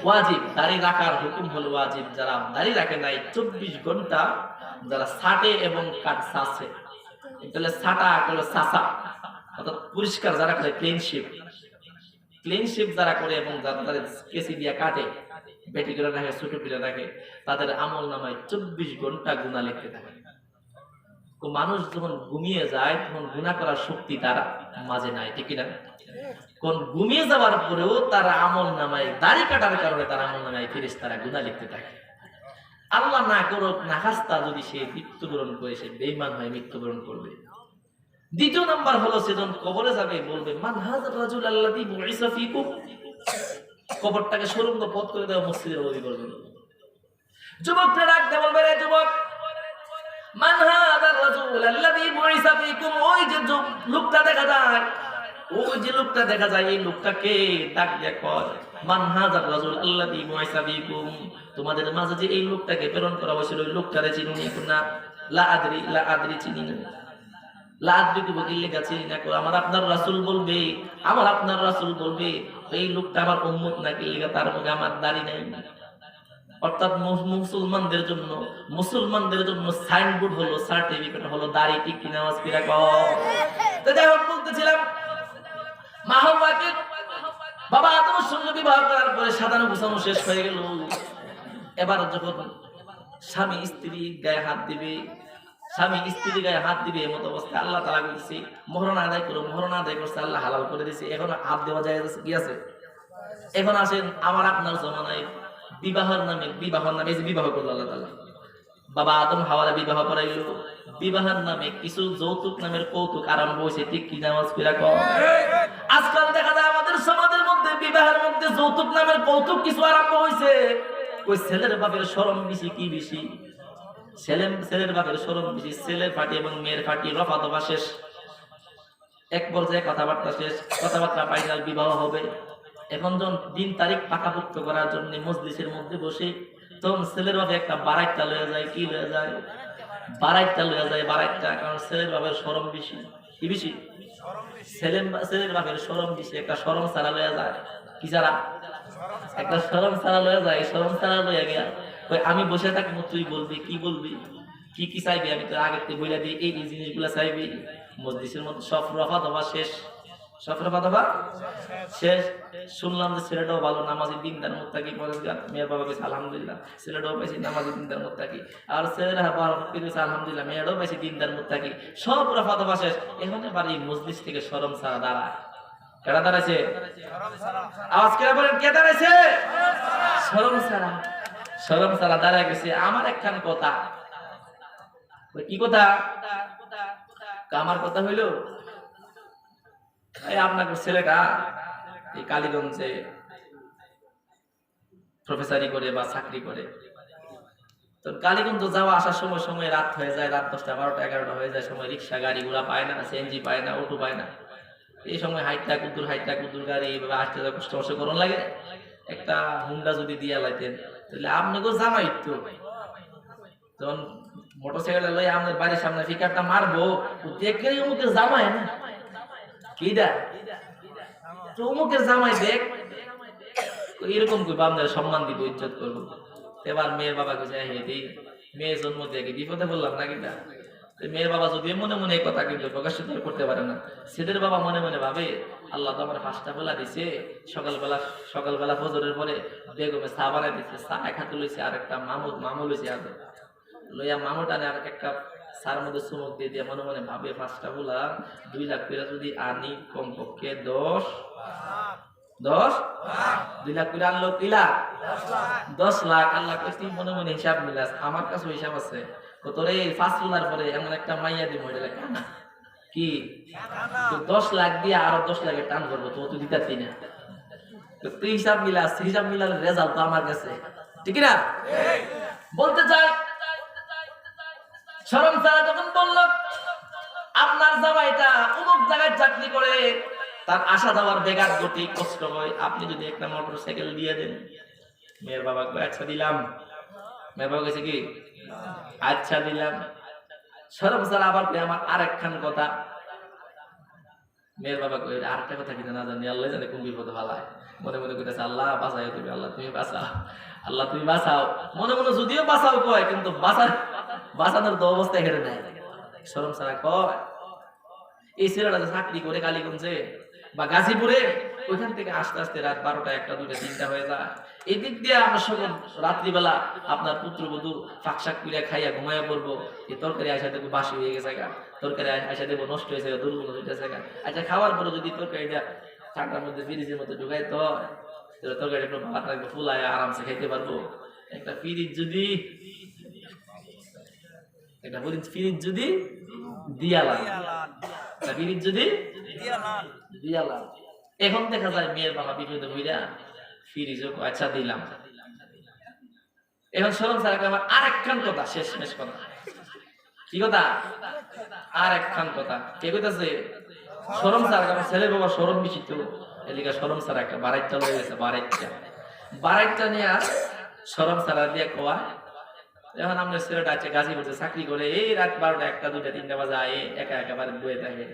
ওয়াজিব। দাড়ি রাখার হুকুম হলো ওয়াজিব। যারা দাড়ি রাখে নাই 24 ঘন্টা, যারা ছাটে এবং কাট সাসে, তাহলে ছাটা করে সাসা, অর্থাৎ পরিষ্কার যারা করে, ক্লিন শেভ যারা করে এবং যারা কেসি দিয়া কাটে, বেটি করে রাখে, ছোট করে রাখে, তাদের আমল নামায় 24 ঘন্টা গুনাহ লিখতে থাকে। মানুষ যখন ঘুমিয়ে যায় তখন গুনাহ করার শক্তি তার মাঝে নাই, ঠিক না? কোন ঘুমিয়ে যাওয়ার পরেও তার আমল নামায়, দাড়ি কাটার কারণে তার আমল নামায় ফেরেশতারা গুনাহ লিখতে থাকে। আল্লাহ না করুক, না খাস্তা যদি সে মৃত্যুবরণ করে, সে বেঈমান হয়ে মৃত্যুবরণ করবে। দ্বিতীয় নাম্বার হলো, সে যখন কবরে যাবে বলবে মান হাযার রাজুল আল্লাযী বুইসা ফীকুম। কবরটাকে সুরঙ্গ পথ করে দেওয়া মসজিদের ওই করবে। যুবকরা ডাকতে বলবে, রে যুবক, মান হাযার রাজুল আল্লাযী বুইসা ফীকুম। ওই যে লোকটা দেখা যায়, এই লোকটাকে ডাক দিয়ে কয়, মান হাযার রাজুল আল্লাযী বুইসা ফীকুম। তোমাদের মাঝে যে এই লোকটাকে প্রেরণ করা হয়েছিল, ওই লোকটারে চিনুনি না? লা আদরি চিনি না। লা আদরি কি বলিলে গাছি না কো, আমার আপনার রাসূল বলবে, এই লোকটা আমার উম্মত নাকি লিগা, তার মুখে আমার দাড়ি নাই। অর্থাৎ মুসলমানদের জন্য সাইনবোর্ড হলো, সার্টিফিকেট হলো দাড়ি, ঠিক কিনা? আওয়াজ করে কও। তো যাই হোক, বলতেছিলাম মা হাওয়াকে বাবা আদমের সঙ্গে বিবাহ করার পরে সাজানো গোছানো শেষ হয়ে গেল। এবার যখন স্বামী স্ত্রী গায়ে হাত দিবে, স্বামী স্ত্রীর গায়ে হাত দিবে এমন অবস্থায় আল্লাহ তাআলা বলছে মোহরণ আদায় করো, মোহরণ আদায় করছে আল্লাহ হালাল করে দিয়েছে, এখন হাত দেওয়া যায় কি আছে? এখন আসেন আমার আপনার জমানায় বিবাহের নামে এই যে বিবাহ করলো আল্লাহ তাআলা, বাবা আদম হাওয়ারে বিবাহ করাইলো, বিবাহের নামে কিছু যৌতুক নামের কৌতুক আরম্ভ হয়েছে, ঠিক কি নামাজ পড়া কম? আজকাল দেখা যায় আমাদের সমাজের মধ্যে বিবাহের মধ্যে যৌতুক নামের কৌতুক কিছু আরম্ভ হয়েছে। ওই ছেলের বাপের শরম বেশি কি বেশি? ছেলের বাপের শরম বেশি, ছেলের পার্টি এবং মেয়ের পার্টি রফা দফা শেষ, এক পর্যায়ে কথাবার্তা শেষ, কথাবার্তা ফাইনাল, বিবাহ হবে। এখন যখন দিন তারিখ পাকাপোক্ত করার জন্য মজলিসের মধ্যে বসে তখন ছেলের বাপে একটা বারাইটা লয়ে যায়, কি লয়ে যায়? বারাইটা লয়ে যায়, বারাইটা। কারণ ছেলের বাপের শরম বেশি, কি বেশি? ছেলের বাপের শরম বেশি, একটা শরম ছাড়া লয়ে যায়, কি ছাড়া? একটা শরম ছাড়া লয়ে যায়, শরম ছাড়া লয়ে গিয়া আমি বসে থাকবো, তুই বলবি, কি বলবি, কি কি চাইবি, আমি তো আগে থেকে বলে দিই এই জিনিসগুলা চাইবি। মজলিসের মধ্যে সব রফা দফা শেষ, সব রফা দফা শেষ। শুনলাম যে ছেলেটাও ভালো নামাজি দিনদার মুত্তাকি, মেয়ের বাবা কইছে আলহামদুলিল্লাহ, ছেলেটাও পাইছি নামাজি দিনদার মুত্তাকি, আর ছেলেরা কইছে আলহামদুলিল্লাহ, মেয়েটাও পাইছি দিনদার মুত্তাকি, সব রফা দফা শেষ। এখন এবার এই মজলিস থেকে শরম ছাড়া দাঁড়ায়, কেডা দাঁড়াইছে? আওয়াজ কেডা বলেন, কে দাঁড়াইছে? শরম ছাড়া, শরম ছাড়া দাঁড়ায় গেছে। আমার একখান কথা, কি কথা? আমার কথা হইল এই আপনার ছেলেটা এই কালীগঞ্জে প্রফেসরি করে বা চাকরি করে, তো কালীগঞ্জ যাওয়া আসার সময় সময় রাত হয়ে যায়, রাত 10টা 12টা 11টা হয়ে যায়, সময় রিক্সা গাড়ি ঘোড়া পায় না, সিএনজি পায় না, অটো পায় না। এই সময় হাইটটা কুদ্দুর গাড়ি এইভাবে আসতে যা কষ্ট কষ্ট করুন লাগে। একটা হুন্ডা যদি দিয়া লাইতেন তাহলে আপনাকে জামাই তো যখন মোটরসাইকেল লই আমাদের বাড়ির সামনে পিকআপটা মারবো, দেখলেই অমুকের জামাই না, কি দা তো অমুকের জামাই দেখ, এরকম কই বান্দার সম্মান দিব, ইজ্জত করবো। এবার মেয়ের বাবা কে যাই হেদি, মেয়ে জন্ম দিয়ে বিপদে বললাম না কিনা? মেয়ের বাবা যদি মনে মনে এই কথা কিন্তু প্রকাশ করতে পারে না, ছেলের বাবা মনে মনে ভাবে আল্লাহ তো আমার 5টা বেলা দিছে, সকালবেলা ফজরের পরে বেগমে চা বানাই দিচ্ছে, চা এক হাতে লইছে, আর একটা মামু লইছে হাতে লইয়া, মামুটা আর একটা চার মধ্যে চুমুক দিয়ে দিয়ে মনে মনে ভাবে 5টা বেলা 2 লাখ করে যদি আনি কমপক্ষে 2 লাখ করে আনলো, কি লাখ? 10 লাখ। আল্লাহ তুই মনে মনে হিসাব মিলাস, আমার কাছে হিসাব আছে, তোর এই 5 তোলার পরে এমন একটা মাইয়া দিব, এটা কানা কি 10 লাখ দিয়ে আরো 10 লাখের টান করবো, তো তুই দিতে না। তুই হিসাব মিলাস, হিসাব মিলালে রেজাল্ট তো আমার কাছে, ঠিক না? বলতে চাই শরম ছাড়া যখন বলল আপনার জামাইটা অমুক জায়গায় চাকরি করে, তার আসা যাওয়ার বেগার গতি কষ্ট হয়, আপনি যদি একটা মোটরসাইকেল দিয়ে দেন। মেয়ের বাবাকে আচ্ছা দিলাম, মেয়ের বাবা কাছে কি আচ্ছা দিলাম। শরম ছাড়া আবার আমার আরেকখান কথা, মেয়ের বাবা কই আরেকটা কথা কি না জানি, আল্লাহ জানে কোন বিপদ ভালায়, মনে মনে কইতেছে আল্লাহ বাঁচাও তুমি, আল্লাহ তুমি বাঁচাও, আল্লাহ তুমি বাঁচাও, মনে মনে যদিও বাঁচাও কয়, কিন্তু বাঁচানোর তো অবস্থা হেরে নাই। শরম ছাড়া কয় এই ছেলেটা চাকরি করে কালীগঞ্জে বা গাজীপুরে, ওইখান থেকে আস্তে আস্তে রাত 12টা 1টা 2টা 3টা হয়ে যায়। এই দিক দিয়ে আমরা সকল রাত্রিবেলা আপনার পুত্রবধূ ফাঁকশাক করে খাইয়া ঘুমাইয়া পড়বো, এই তরকারি আইসা দেবো বাসি হয়ে গেছে গা, তরকারি আইসা দেবো নষ্ট হয়েছে গা, দুর্গুণ হইতেছে গা। আচ্ছা খাওয়ার পরে যদি তরকারিটা ঠান্ডার মধ্যে ফ্রিজের মধ্যে ঢুকাই তো তরকারি একটু ভাত রাখবো, ফুলায় আরামসে খাইতে পারবো। একটা ফ্রিজ যদি দিয়ালাম, এখন দেখা যায় মেয়ের বাবা বিপদে হইরা ফ্রিজ আচ্ছা দিলাম। এখন শরম ছাড়া আমার আরেকখান কথা, শেষ কথা, কি কথা? আরেকখান কথা কে কইতাছে? শরম ছাড়া আমার ছেলের বাবা শরম বেশি তো, এদিকে শরম ছাড়া একটা বারাইটা লয়ে গেছে, বারাইটা নিয়ে শরম ছাড়া দিয়ে কোয়া। এখন আমাদের ছেলেটা আছে গাজীপুরে চাকরি করে, এই রাত 12টা 1টা 2টা 3টা বাজে আয়ে একেবারে বয়ে থাকে,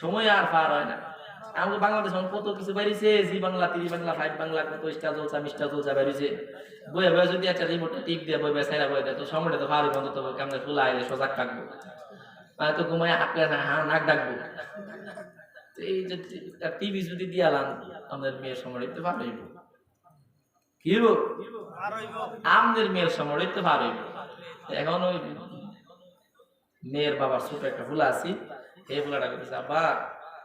সময় আর পার হয় না। আমাদের বাংলাদেশ কত কিছু বেরিয়েছে, জি বাংলা, টিভি বাংলা, 5 বাংলা, কত স্টার জলসা মিস্টার জলসা বেরিয়েছে। বয়ে বয়ে যদি একটা রিমোটটা টিপ দিয়ে বয়ে সাইরা বয়ে দেয়, তো সময়টা তো ভারী বন্ধ, তো কেমন ফুলা আইলে সজাগ থাকবো, তো ঘুমায় হাঁকলে নাক ডাকবো। এই যে টিভি যদি দিয়ালাম আমাদের মেয়ের সময় তো ভালো হইব, কি হইব? আমাদের মেয়ের সময় তো ভালো হইব। এখন ওই মেয়ের বাবার ছোট একটা ফুলা আছি, এই ফুলাটা বলতেছে আব্বা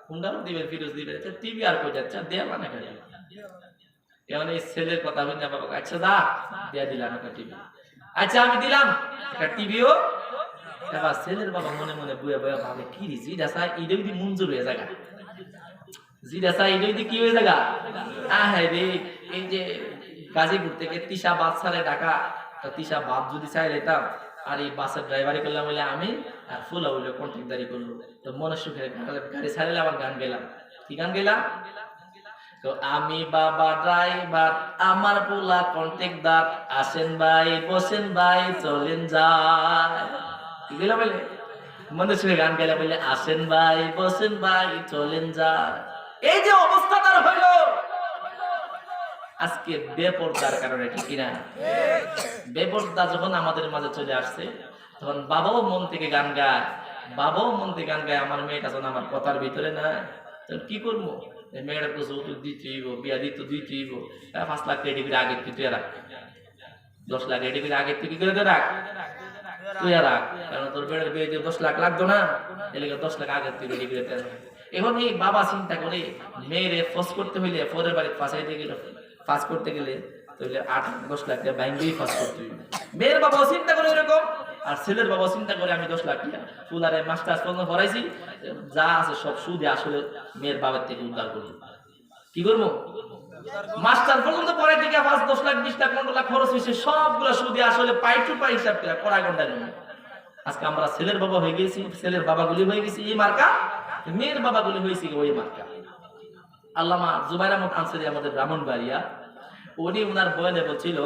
হুন্ডাও দিবে ফিরোজ দিবে, টিভি আর কই যাচ্ছে দেয়া মানে খাই। এখন এই ছেলের কথা শুনে বাবা আচ্ছা দা দিয়া দিলাম একটা টিভি, আচ্ছা আমি দিলাম একটা টিভিও। এবার ছেলের বাবা মনে মনে বুয়া বুয়া ভাবে কি রে জিটা চাই ইডে যদি মঞ্জুর হয়ে জায়গা, জিটা চাই ইডে যদি কি হয়ে জায়গা। হ্যাঁ রে এই যে গাজীপুর থেকে তিশা বাস ছাড়ে ঢাকা, তিশা বাস যদি চাই যেতাম আর এই বাসের ড্রাইভারি করলাম বলে আমি, আর ফুলা বলে কন্ট্রাক্টারি করলো, তো মনে সুখে গাড়ি ছাড়লে আবার গান গেলাম। কি গান গেলাম? তো আমি বাবা ড্রাইভার আমার পোলা কন্ট্রাক্টর, আসেন ভাই বসেন ভাই চলেন যায়। কি গেলাম বলে মনে সুখে গান গেলাম বলে আসেন ভাই বসেন ভাই চলেন যায়। এই যে অবস্থা তার হইল আজকে বেপরদার কারণে, ঠিক কিনা? বেপরদা যখন আমাদের মাঝে চলে আসছে তখন বাবাও মন থেকে গান গায়, বাবাও মন থেকে গান গায় আমার মেয়েটা যখন আমার কথার ভিতরে না, তখন কি করবো? মেয়েটা তো যৌতুক দিতেই বিয়া দিত দিতেই 5 লাখ রেডি করে আগে তুই রাখ, 10 লাখ রেডি করে আগে তুই কি করে রাখ, তুই রাখ, কারণ তোর মেয়ের বিয়ে 10 লাখ লাগতো না, এলাকা 10 লাখ আগে তুই রেডি করে দেন। এখন এই বাবা চিন্তা করে মেয়েরে ফস করতে হইলে পরের বাড়ি ফাঁসাইতে গেলে, ফাঁস করতে গেলে তাহলে 8-10 লাখ টাকা ব্যাংকেই ফাঁস করতে হইবে। মেয়ের বাবাও চিন্তা করে এরকম, আর ছেলের বাবাও চিন্তা করে আমি 10 লাখ টাকা ফুলারে মাস্টার্স পর্যন্ত পড়াইছি, যা আছে সব সুদে আসলে মেয়ের বাবার থেকে উদ্ধার করবো। কি করবো? মাস্টার পর্যন্ত পড়াইতে গিয়ে 5-10 লাখ 20 লাখ 15 লাখ খরচ হয়েছে, সবগুলো সুদে আসলে পাই টু পাই হিসাব করে কড়া গন্ডা নেই। আজকে আমরা ছেলের বাবা হয়ে গেছি, ছেলের বাবাগুলি হয়ে গেছি এই মার্কা, মেয়ের বাবাগুলি হয়েছে ওই মার্কা। আল্লামা জুবাইর আহমদ আনসারী আমাদের ব্রাহ্মণবাড়িয়া, উনি ওনার বয়ানে বলছিল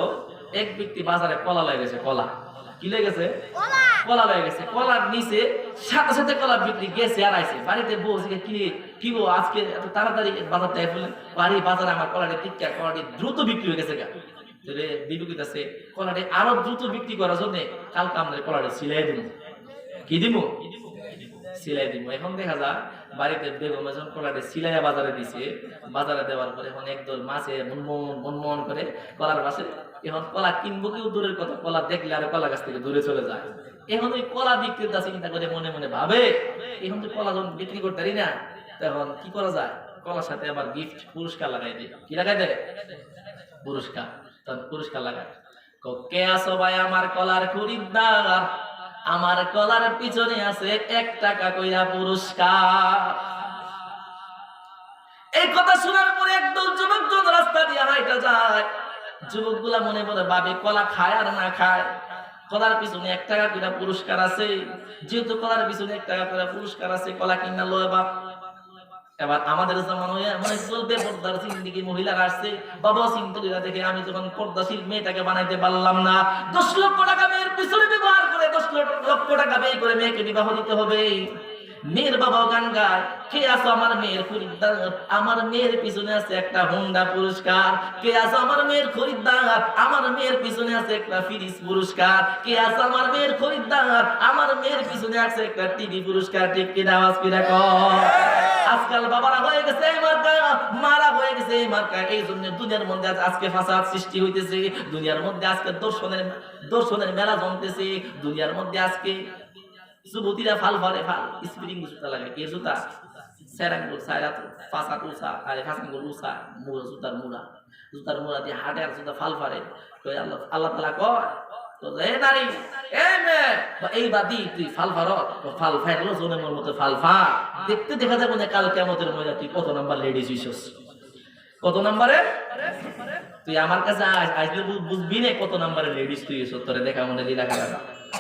এক ব্যক্তি বাজারে কলা লয়ে গেছে, কলা কি লয়ে গেছে, কলা লয়ে গেছে, কলার নিচে সাথে সাথে কলা বিক্রি গেছে আর আইছে বাড়িতে বসে কি গো আজকে এত তাড়াতাড়ি বাজার থেকে ফেলেন, বাড়ি বাজারে আমার কলাটি টিকা কলাটি দ্রুত বিক্রি হয়ে গেছে গা। বিবেকিত আছে কলাটি আরো দ্রুত বিক্রি করার জন্য কালকে আমরা কলাটি সিলাই দিব। কি দিব? সিলাই দিব। এখন দেখা যায় বাড়িতে বেগম যখন কলাটি সিলাইয়া বাজারে দিছে, বাজারে দেওয়ার পরে এখন একদল মাছে মন করে কলার পাশে, এখন কলা কিনবো কেউ দূরের কথা, কলা দেখলে আর কলা গাছ থেকে দূরে চলে যায়। এখন ওই কলা বিক্রেতা চিন্তা করে মনে মনে ভাবে এখন তো কলা যখন বিক্রি করতে পারি না, তখন কি করা যায়, কলার সাথে আবার গিফট পুরস্কার লাগাই দেয়। কি লাগাই দেয়? পুরস্কার। তখন পুরস্কার লাগায়, কে আসো ভাই আমার কলার খরিদ্দার, আমার কলার পিছনে আছে 1 টাকা কইরা পুরস্কার। এই কথা শোনার পরে একদল যুবক রাস্তা দিয়ে হাইটা যায়, যুবকগুলা মনে মনে ভাবে কলা খায় আর না খায়, কলার পিছনে 1 টাকা করে পুরস্কার আছে, যেহেতু কলার পিছনে 1 টাকা করে পুরস্কার আছে কলা কিনা লয় বাপ। এবার আমাদের জামানায় এমন একদল বেপরদার জিন্দেগি মহিলারা আসছে, বাবা চিন্তা করে দেখে আমি যখন পর্দাশীল মেয়েটাকে বানাইতে পারলাম না, 10 লক্ষ টাকা মেয়ের পিছনে ব্যবহার করে 10 লক্ষ টাকা ব্যয় করে মেয়েকে বিবাহ দিতে হবে। মেয়ের বাবা গান গায়, কে আছো আমার মেয়ের খরিদ্দার, আমার মেয়ের পিছনে আছে একটা হোন্ডা পুরস্কার, কে আছো আমার মেয়ের খরিদ্দার, আমার মেয়ের পিছনে আছে একটা ফ্রিজ পুরস্কার, কে আছো আমার মেয়ের খরিদ্দার, আমার মেয়ের পিছনে আছে একটা টিভি পুরস্কার। ঠিক কি আওয়াজ কি রাখো? আজকাল বাবারা হয়ে গেছে এই মার্কা, মারা হয়ে গেছে এই মার্কা। এই জন্য দুনিয়ার মধ্যে আজকে ফাসাদ সৃষ্টি হইতেছে, দুনিয়ার মধ্যে আজকে দর্শনের মেলা জমতেছে, দুনিয়ার মধ্যে আজকে যুবতীরা ফাল ভরে ফাল স্প্রিং জুতা লাগে, কে জুতা সেরাঙ্গুল সাইরাত ফাসাদ উসা আরে ফাসাঙ্গুল উসা মুড়া জুতার মুড়া দিয়ে হাটে আর জুতা ফাল ফারে। কই আল্লাহ তাআলা কয় তো এ নারী এ মেয়ে এই বাদি তুই ফাল ফারো, তো ফাল ফাইলো জনের মতো ফাল ফা দেখতে দেখা যাবে না কাল কিয়ামতের ময়দানে তুই কত নাম্বার লেডিস হইছস, কত নাম্বারে তুই আমার কাছে আসলে বুঝবি না কত নাম্বারে লেডিস তুই হইছস, তোরে দেখা মনে লীলা খেলা।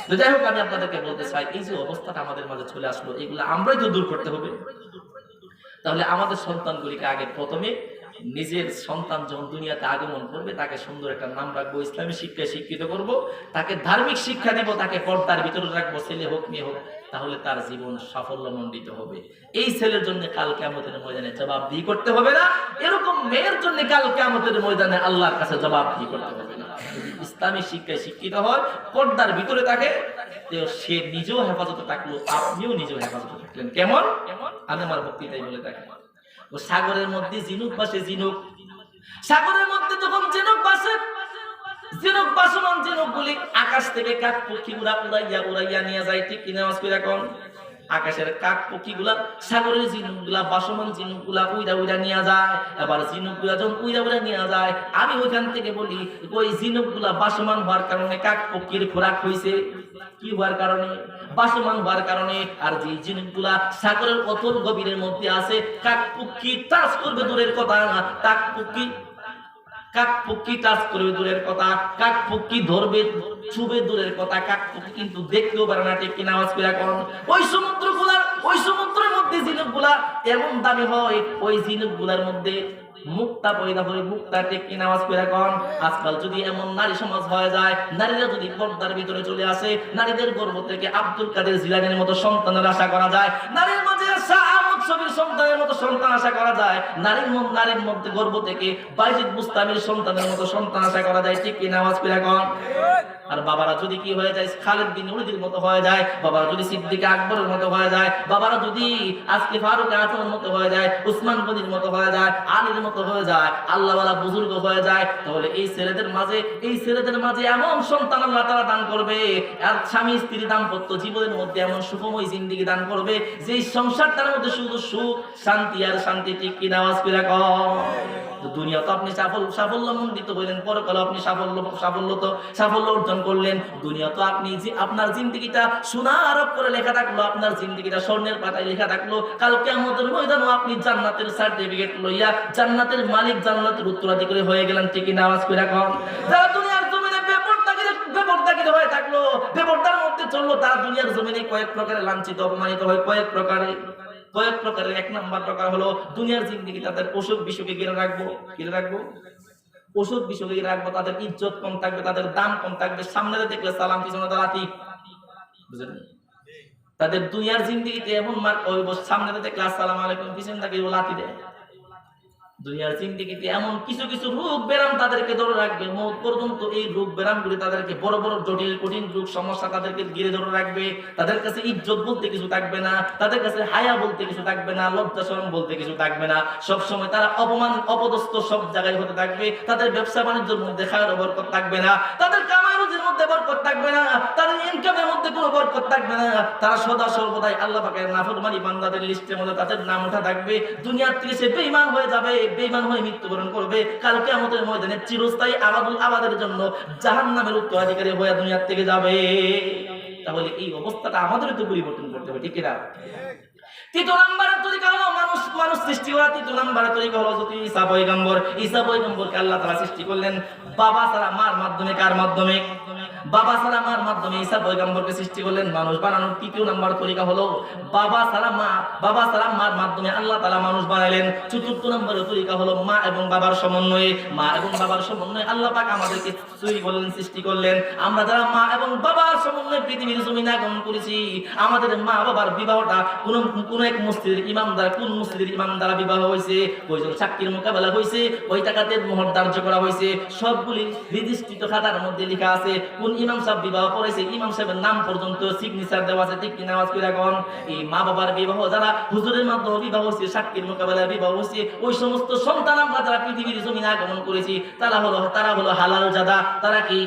তো যাই হোক আমি আপনাদেরকে বলতে চাই এই যে অবস্থাটা আমাদের মাঝে চলে আসলো এগুলো আমরাই তো দূর করতে হবে। তাহলে আমাদের সন্তানগুলিকে আগে প্রথমে নিজের সন্তান যখন দুনিয়াতে আগমন করবে তাকে সুন্দর একটা নাম রাখবো, ইসলামী শিক্ষায় শিক্ষিত করব, তাকে ধার্মিক শিক্ষা দেব, তাকে পর্দার ভিতরে রাখবো, ছেলে হোক মেয়ে হোক, তাহলে তার জীবন সাফল্যমণ্ডিত হবে। এই ছেলের জন্য কাল কিয়ামতের ময়দানে জবাবদিহি করতে হবে না, এরকম মেয়ের জন্য কাল কিয়ামতের ময়দানে আল্লাহর কাছে জবাবদিহি করতে হবে না। ইসলামী শিক্ষায় শিক্ষিত হয়, পর্দার ভিতরে থাকে, সে নিজেও হেফাজতে থাকলো, আপনিও নিজেও হেফাজতে থাকলেন। কেমন? আমি আমার বক্তৃতায় বলে থাকি ও সাগরের মধ্যে ঝিনুক ভাসে, ঝিনুক সাগরের মধ্যে যখন ঝিনুক ভাসে জিনুক বাসমান জিনুকগুলি আকাশ থেকে কাক পক্ষীগুলা উড়াইয়া উড়াইয়া নিয়ে যায়, ঠিক কিনা আওয়াজ করে এখন? আকাশের কাক পক্ষীগুলা, সাগরের ঝিনুকগুলা, বাসমান ঝিনুকগুলা উইরা উইরা নিয়ে যায়। এবার ঝিনুকগুলা যখন উইরা উইরা নিয়ে যায়, আমি ওইখান থেকে বলি ওই ঝিনুকগুলা বাসমান হওয়ার কারণে কাক পক্ষীর খোরাক হইছে। কি হওয়ার কারণে? বাসমান হওয়ার কারণে। আর যে ঝিনুকগুলা সাগরের অতল গভীরের মধ্যে আছে, কাক পক্ষী টাচ করবে দূরের কথা, কাক পক্ষী টাচ করবে দূরের কথা, কাক পক্ষী ধরবে ছুবে দূরের কথা, কাক পক্ষী কিন্তু দেখতেও পারে না, ঠিক কিনা আওয়াজ করে এখন? ওই সমুদ্রের মধ্যে ঝিনুকগুলা এমন দামি হয়, ওই ঝিনুকগুলার মধ্যে মুক্তা পয়দা করে, মুক্তা, ঠিক কিনা আওয়াজ করে এখন? আজকাল যদি এমন নারী সমাজ হয়ে যায়, নারীরা যদি পর্দার ভিতরে চলে আসে, নারীদের গর্ভ থেকে আব্দুল কাদের জিলানীর মতো সন্তানের আশা করা যায়, নারীর মাঝে ছবির সন্তানের মতো সন্তান আশা করা যায়, নারীর মধ্যে গর্ভ থেকে বাইজিদ বুস্তামির সন্তানের মতো সন্তান আশা করা যায়, ঠিক কিনা আওয়াজ করে এখন? আর বাবারা যদি কি হয়ে যায়, খালিদ বিন ওলীদের মতো হয়ে যায়, বাবারা যদি সিদ্দিক আকবরের মতো হয়ে যায়, বাবারা যদি আজকে ফারুক আজমের মতো হয়ে যায়, উসমান গনির মতো হয়ে যায়, আলীর মতো হয়ে যায়, আল্লাহওয়ালা বুজুর্গ হয়ে যায়, তাহলে এই ছেলেদের মাঝে এমন সন্তান আল্লাহ তাআলা দান করবে, আর স্বামী স্ত্রী দাম্পত্য জীবনের মধ্যে এমন সুখময় জিন্দেগি দান করবে, যে সংসারটার মধ্যে শুধু সুখ, শান্তি আর শান্তি, ঠিক কিনা আওয়াজ করে কও? তো দুনিয়া তো আপনি সাফল্য মণ্ডিত হইলেন, পরকালে আপনি সাফল্য অর্জন করলেন। দুনিয়া তো আপনি যে আপনার জিন্দেগিটা সোনার অক্ষরে লেখা থাকলো, আপনার জিন্দেগিটা স্বর্ণের পাতায় লেখা থাকলো, কাল কিয়ামতের ময়দানে আপনি জান্নাতের সার্টিফিকেট লইয়া জান্নাতের মালিক, জান্নাতের উত্তরাধিকারী হয়ে গেলেন, ঠিক কিনা আওয়াজ করে এখন? যারা দুনিয়ার জমিনে বেপরদাগিরি হয়ে থাকলো, বেপরদার মধ্যে চললো, তারা দুনিয়ার জমিনে কয়েক প্রকারে লাঞ্ছিত অপমানিত হয়, কয়েক প্রকারের। এক নাম্বার প্রকার হলো দুনিয়ার জিন্দেগি তাদের অসুখ বিসুখে ঘিরে রাখবো, অসুখ বিসুখে ঘিরে রাখবো, তাদের ইজ্জত কম থাকবে, তাদের দাম কম থাকবে, সামনে দেখলে সালাম, পিছনে দাঁড়াতি, বুঝলেন? তাদের দুনিয়ার জিন্দেগিতে এমন মার্ক হইব, সামনে দেখলে আসসালামু আলাইকুম, পিছনে তাকে লাথি দেয়। দুনিয়ার জিন্দেগিতে এমন কিছু রোগ ব্যারাম তাদেরকে ধরে রাখবে, মৌত পর্যন্ত এই রোগ ব্যারামগুলি তাদেরকে বড় জটিল কঠিন রোগ সমস্যা তাদেরকে ঘিরে ধরে রাখবে। তাদের কাছে ইজ্জত বলতে কিছু থাকবে না, তাদের কাছে হায়া বলতে কিছু থাকবে না, লজ্জা শরম বলতে কিছু থাকবে না। সব সময় তারা অপমান অপদস্থ সব জায়গায় হতে থাকবে। তাদের ব্যবসা বাণিজ্যের মধ্যে খায়ের বরকত থাকবে না, তাদের কামাই রুজির মধ্যে বরকত থাকবে না, তাদের ইনকামের মধ্যে কোনো বরকত থাকবে না। তারা সদা সর্বদাই আল্লাহ পাকের নাফরমানি বান্দাদের লিস্টের মধ্যে তাদের নাম ওঠা থাকবে। দুনিয়ার থেকে সে বেঈমান হয়ে যাবে, বেঈমান হয়ে মৃত্যুবরণ করবে। কাল কিয়ামতের ময়দানে চিরস্থায়ী আবাদের জন্য জাহান্নামের উত্তরাধিকারী হয়ে দুনিয়া থেকে যাবে। তাহলে এই অবস্থাটা আমাদের তো পরিবর্তন করতে হবে, ঠিক কিনা? তৃতীয় নাম্বারের তরিকা হলো মানুষ সৃষ্টি করা। তৃতীয় নাম্বারের তরিকা হলো যদি ঈসা পয়গম্বরকে আল্লাহ তাআলা সৃষ্টি করলেন বাবা ছাড়া মার মাধ্যমে। কার মাধ্যমে? বাবা ছাড়া মার মাধ্যমে ঈসা পয়গম্বরকে সৃষ্টি করলেন। মানুষ বানানোর তৃতীয় নাম্বার তরিকা হলো বাবা ছাড়া মার মাধ্যমে আল্লাহ তাআলা মানুষ বানাইলেন। চতুর্থ নম্বরের তরিকা হলো মা এবং বাবার সমন্বয়ে। আল্লাহ পাক আমাদেরকে তৈরি করলেন, সৃষ্টি করলেন। আমরা যারা মা এবং বাবার সমন্বয়ে পৃথিবীর জমিনে আগমন করেছি, আমাদের মা বাবার বিবাহটা কোন এক মসজিদের ইমাম দ্বারা, কোন মসজিদের ইমাম দ্বারা বিবাহ হয়েছে, কয়জন সাক্ষীর মোকাবেলা হয়েছে, ওই টাকাতে মোহর ধার্য করা হয়েছে, সবগুলি রেজিস্ট্রিত খাতার মধ্যে লেখা আছে। কোন ইমাম সাহেব বিবাহ করেছে, ইমাম সাহেবের নাম পর্যন্ত সিগনেচার দেওয়া আছে, ঠিক কিনা আওয়াজ করে এখন? এই মা বাবার বিবাহ যারা হুজুরের মাধ্যমে বিবাহ হয়েছে, সাক্ষীর মোকাবেলায় বিবাহ হয়েছে, ওই সমস্ত সন্তান আমরা যারা পৃথিবীর জমিনে আগমন করেছি, তারা হলো হালাল জাদা। তারা কি?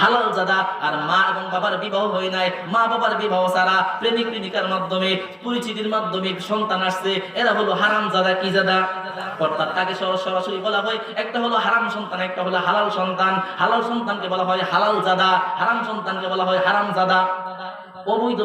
হালাল জাদা। আর মা এবং বাবার বিবাহ হয় নাই, মা বাবার বিবাহ ছাড়া প্রেমিক প্রেমিকার মাধ্যমে, পরিচিতির মাধ্যমে সন্তান আসছে, এরা হলো হারাম জাদা। কি জাদা? অর্থাৎ তাকে সরাসরি বলা হয় একটা হলো হারাম সন্তান, একটা হলো হালাল সন্তান। হালাল সন্তানকে বলা হয় হালাল জাদা, হারাম সন্তানকে বলা হয় হারাম জাদা। অবৈধ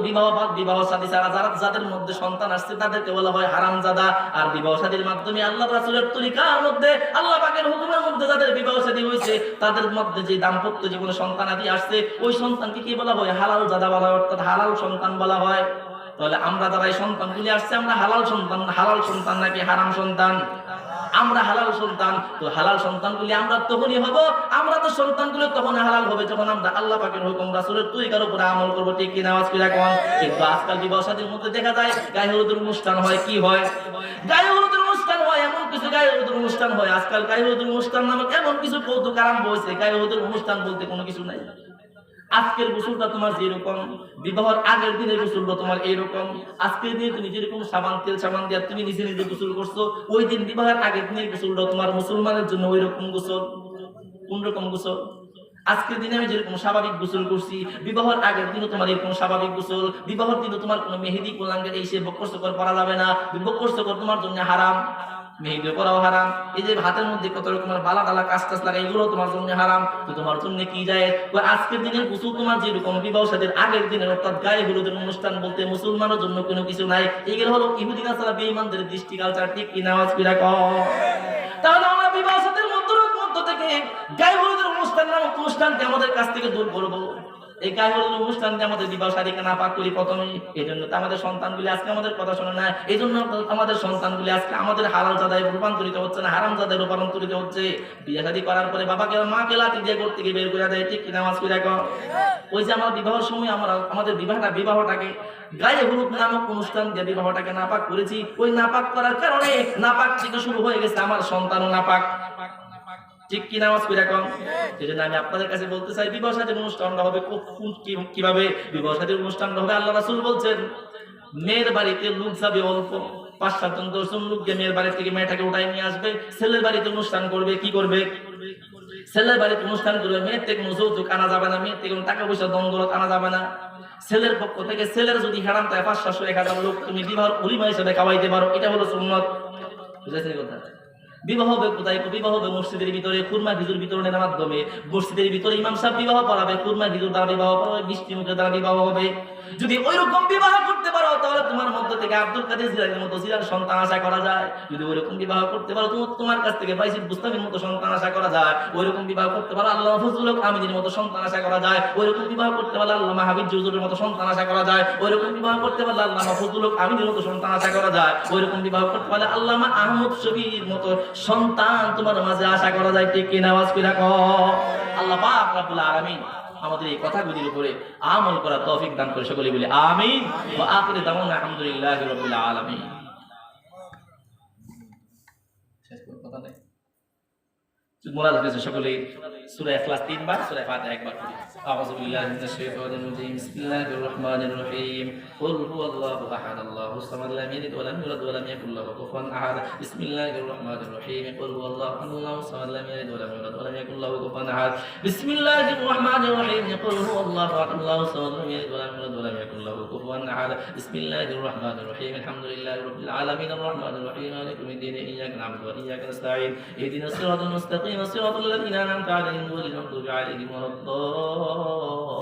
বিবাহ শাদী ছাড়া যাদের মধ্যে সন্তান আসছে তাদেরকে বলা হয় হারামজাদা। আর বিবাহ শাদীর মাধ্যমে আল্লাহ রাসূলের তরিকার মধ্যে, আল্লাহ পাকের হুকুমের মধ্যে যাদের বিবাহ শাদী হয়েছে, তাদের মধ্যে যে দাম্পত্য জীবনে সন্তান আদি আসছে, ওই সন্তানকে কি বলা হয়? হালাল জাদা বলা হয়, অর্থাৎ হালাল সন্তান বলা হয়। তাহলে আমরা যারা এই সন্তানগুলি আসছে, আমরা হালাল সন্তান নাকি হারাম সন্তান? আমরা হালাল সন্তান। তো হালাল সন্তানগুলি আমরা তখনই হব, আমরা তো সন্তানগুলো তখন হালাল হবে যখন আমরা আল্লাহ পাকের হুকুম রাসূলের তরিকার উপরে আমল করব, ঠিক কি না আওয়াজ করে রাখুন? কিন্তু আজকাল বিবাহ শাদীর মধ্যে দেখা যায় গায়ে হলুদের অনুষ্ঠান হয়। কি হয়? গায়ে হলুদের অনুষ্ঠান হয়, এমন কিছু গায়ে হলুদের অনুষ্ঠান হয়। আজকাল গায়ে হলুদের অনুষ্ঠান নামক এমন কিছু কৌতুক আরম্ভ হয়েছে। গায়ে হলুদের অনুষ্ঠান বলতে কোনো কিছু নাই। আজকের গোসলটা তোমার যেরকম, বিবাহের আগের দিনের গোসলটা তোমার এইরকম। আজকের দিনে তুমি যেরকম তেল সাবান দিয়ে তুমি নিজে নিজে গোসল করছো, ওই দিন বিবাহের আগের দিনের গোসলটা তোমার মুসলমানের জন্য ওই রকম গোসল। কোন রকম গোসল? আজকের দিনে আমি যেরকম স্বাভাবিক গোসল করছি, বিবাহের আগের দিনও তোমার এরকম স্বাভাবিক গোসল, বিবাহের দিনও তোমার কোনো মেহেদি কোলাঙ্গের এই সে বক্কর সকর করা যাবে না, বক্কর সকর তোমার জন্য হারাম, মেহেদি করাও হারাম। এই যে হাতের মধ্যে কত রকমের বালা টালা কাজ টাজ লাগা, এগুলো তোমার জন্য হারাম। তো তোমার জন্য কি যায়, আজকের দিনের গোসল তোমার যেরকম বিবাহ সাথে আগের দিনের অর্থাৎ গায়ে হলুদের অনুষ্ঠান বলতে মুসলমানের জন্য কোনো কিছু নাই। এগুলো হলো ইহুদি নাসারা বেঈমানদের দৃষ্টি কালচার। ঠিক কি নামাজ পিরা কম। তাহলে আমরা বিবাহ সাথে মধ্য থেকে গায়ে হলুদের অনুষ্ঠান নামক অনুষ্ঠানকে আমাদের কাছ থেকে দূর করবো। এই গায়ে হলুদের অনুষ্ঠানকে আমাদের বিবাহ শাদীকে না পাক করি প্রথমেই। এই জন্য তো আমাদের সন্তানগুলি আজকে আমাদের কথা শোনে না। এই জন্য আমাদের সন্তানগুলি আজকে আমাদের হালাল জাদায় রূপান্তরিত হচ্ছে না, হারাম জাদায় রূপান্তরিত হচ্ছে। বিয়ে শাদী করার পরে বাবাকে মাকে লাঠি দিয়ে করতে গিয়ে বের করে দেয়। ঠিক কি নামাজ পড়ে দেখো। ওই যে আমার বিবাহের সময় আমাদের বিবাহটাকে গায়ে হলুদ নামক অনুষ্ঠান দিয়ে বিবাহটাকে নাপাক করেছি। ওই নাপাক করার কারণে নাপাক থেকে শুরু হয়ে গেছে আমার সন্তানও নাপাক। ঠিক কি নামাজ পড়ে কম। এই জন্য আমি আপনাদের কাছে বলতে চাই, বিবাহ শাদীর অনুষ্ঠানটা হবে কিভাবে? বিবাহ শাদীর অনুষ্ঠানটা হবে, আল্লাহ রাসূল বলছেন, মেয়ের বাড়িতে লোক যাবে অল্প, 5-7 জন 10 জন লোক গিয়ে মেয়ের বাড়ি থেকে মেয়েটাকে উঠাই নিয়ে আসবে। ছেলের বাড়িতে অনুষ্ঠান করবে। কি করবে? ছেলের বাড়িতে অনুষ্ঠান করবে। মেয়ের থেকে কোনো যৌতুক আনা যাবে না, মেয়ের থেকে কোনো টাকা পয়সা দ্বন্দ্বলত আনা যাবে না। ছেলের পক্ষ থেকে ছেলের যদি হারাম তাই 500-1000 লোক তুমি বিবাহ উলিমা হিসেবে খাওয়াইতে পারো। এটা হলো সুন্নাত। বুঝাইছেন কথা? বিবাহ হবে কোথায়? বিবাহ হবে মসজিদের ভিতরে, খুরমা খেজুর বিতরণের মাধ্যমে। মসজিদের ভিতরে ইমাম সাহেব বিবাহ পড়াবে, খুরমা খেজুর দ্বারা বিবাহ পড়াবে, মিষ্টি মুখের দ্বারা বিবাহ হবে। যদি ওইরকম বিবাহ করতে পারো তাহলে তোমার মধ্য থেকে আব্দুল কাদের জিলানীর মতো জিলার সন্তান আশা করা যায়। যদি ওইরকম বিবাহ করতে পারো তোমার কাছ থেকে বাইজিদ বুস্তামির মতো সন্তান আশা করা যায়। ওইরকম বিবাহ করতে পারো আল্লাহ ফজলুল হক আমিনের মতো সন্তান আশা করা যায়। ওইরকম বিবাহ করতে পারলে আল্লাহ মাহবুব জুজুরের মতো সন্তান আশা করা যায়। ওইরকম বিবাহ করতে পারলে আল্লাহ ফজলুল হক আমিনের মতো সন্তান আশা করা যায়। ওইরকম বিবাহ করতে পারলে আল্লামা আহমদ শফির মতো সন্তান তোমার মাঝে আশা করা যায়। ঠিক কি নামাজ পড়া কও। আল্লাহ পাক রব্বুল আলামিন আমাদের এই কথাগুলির উপরে আমল করার তৌফিক দান করে। সকলে বলি আমিন। ওয়া আখিরু দাওয়ানা আলহামদুলিল্লাহি রাব্বিল আলামিন। শেষ করে কথা নেই। মুরাদ হয়েছে সকলে সূরা ইখলাস 3 বার, সূরা ফাতিহা 1 বার পড়ি। আউযু বিল্লাহি মিনাশ শাইতানির রাজীম। বিসমিল্লাহির রহমানির রহিম। কুল হুয়াল্লাহু আহাদ, আল্লাহুস সামাদ, লাম ইয়ালিদ ওয়া লাম ইউলাদ ওয়া লাম ইয়াকুল লাহু কুফুয়ান আহাদ। বিসমিল্লাহির রহমানির রহিম। কুল হুয়াল্লাহু আহাদ, আল্লাহুস সামাদ, লাম ইয়ালিদ ওয়া লাম ইউলাদ ওয়া লাম ইয়াকুল লাহু কুফুয়ান আহাদ। বিসমিল্লাহির রহমানির রহিম। কুল হুয়াল্লাহু আহাদ, আল্লাহুস সামাদ, লাম ইয়ালিদ ওয়া লাম ইউলাদ ওয়া লাম ইয়াকুল লাহু কুফুয়ান আহাদ। বিসমিল্লাহির রহমানির রহিম। আলহামদুলিল্লাহি রাব্বিল আলামিন, আর রহমানির রহিম, মালিকিল ইয়াউমিদ্দিন, ইয়্যাকা না'বুদু ওয়া ইয়্যাকা নাস্তাঈন, ইহদিনাস সিরাতাল মুস্তাকিম, সিরাতাল লাযীনা أنعمت عليهم غير المغضوب عليهم ولا الضالين.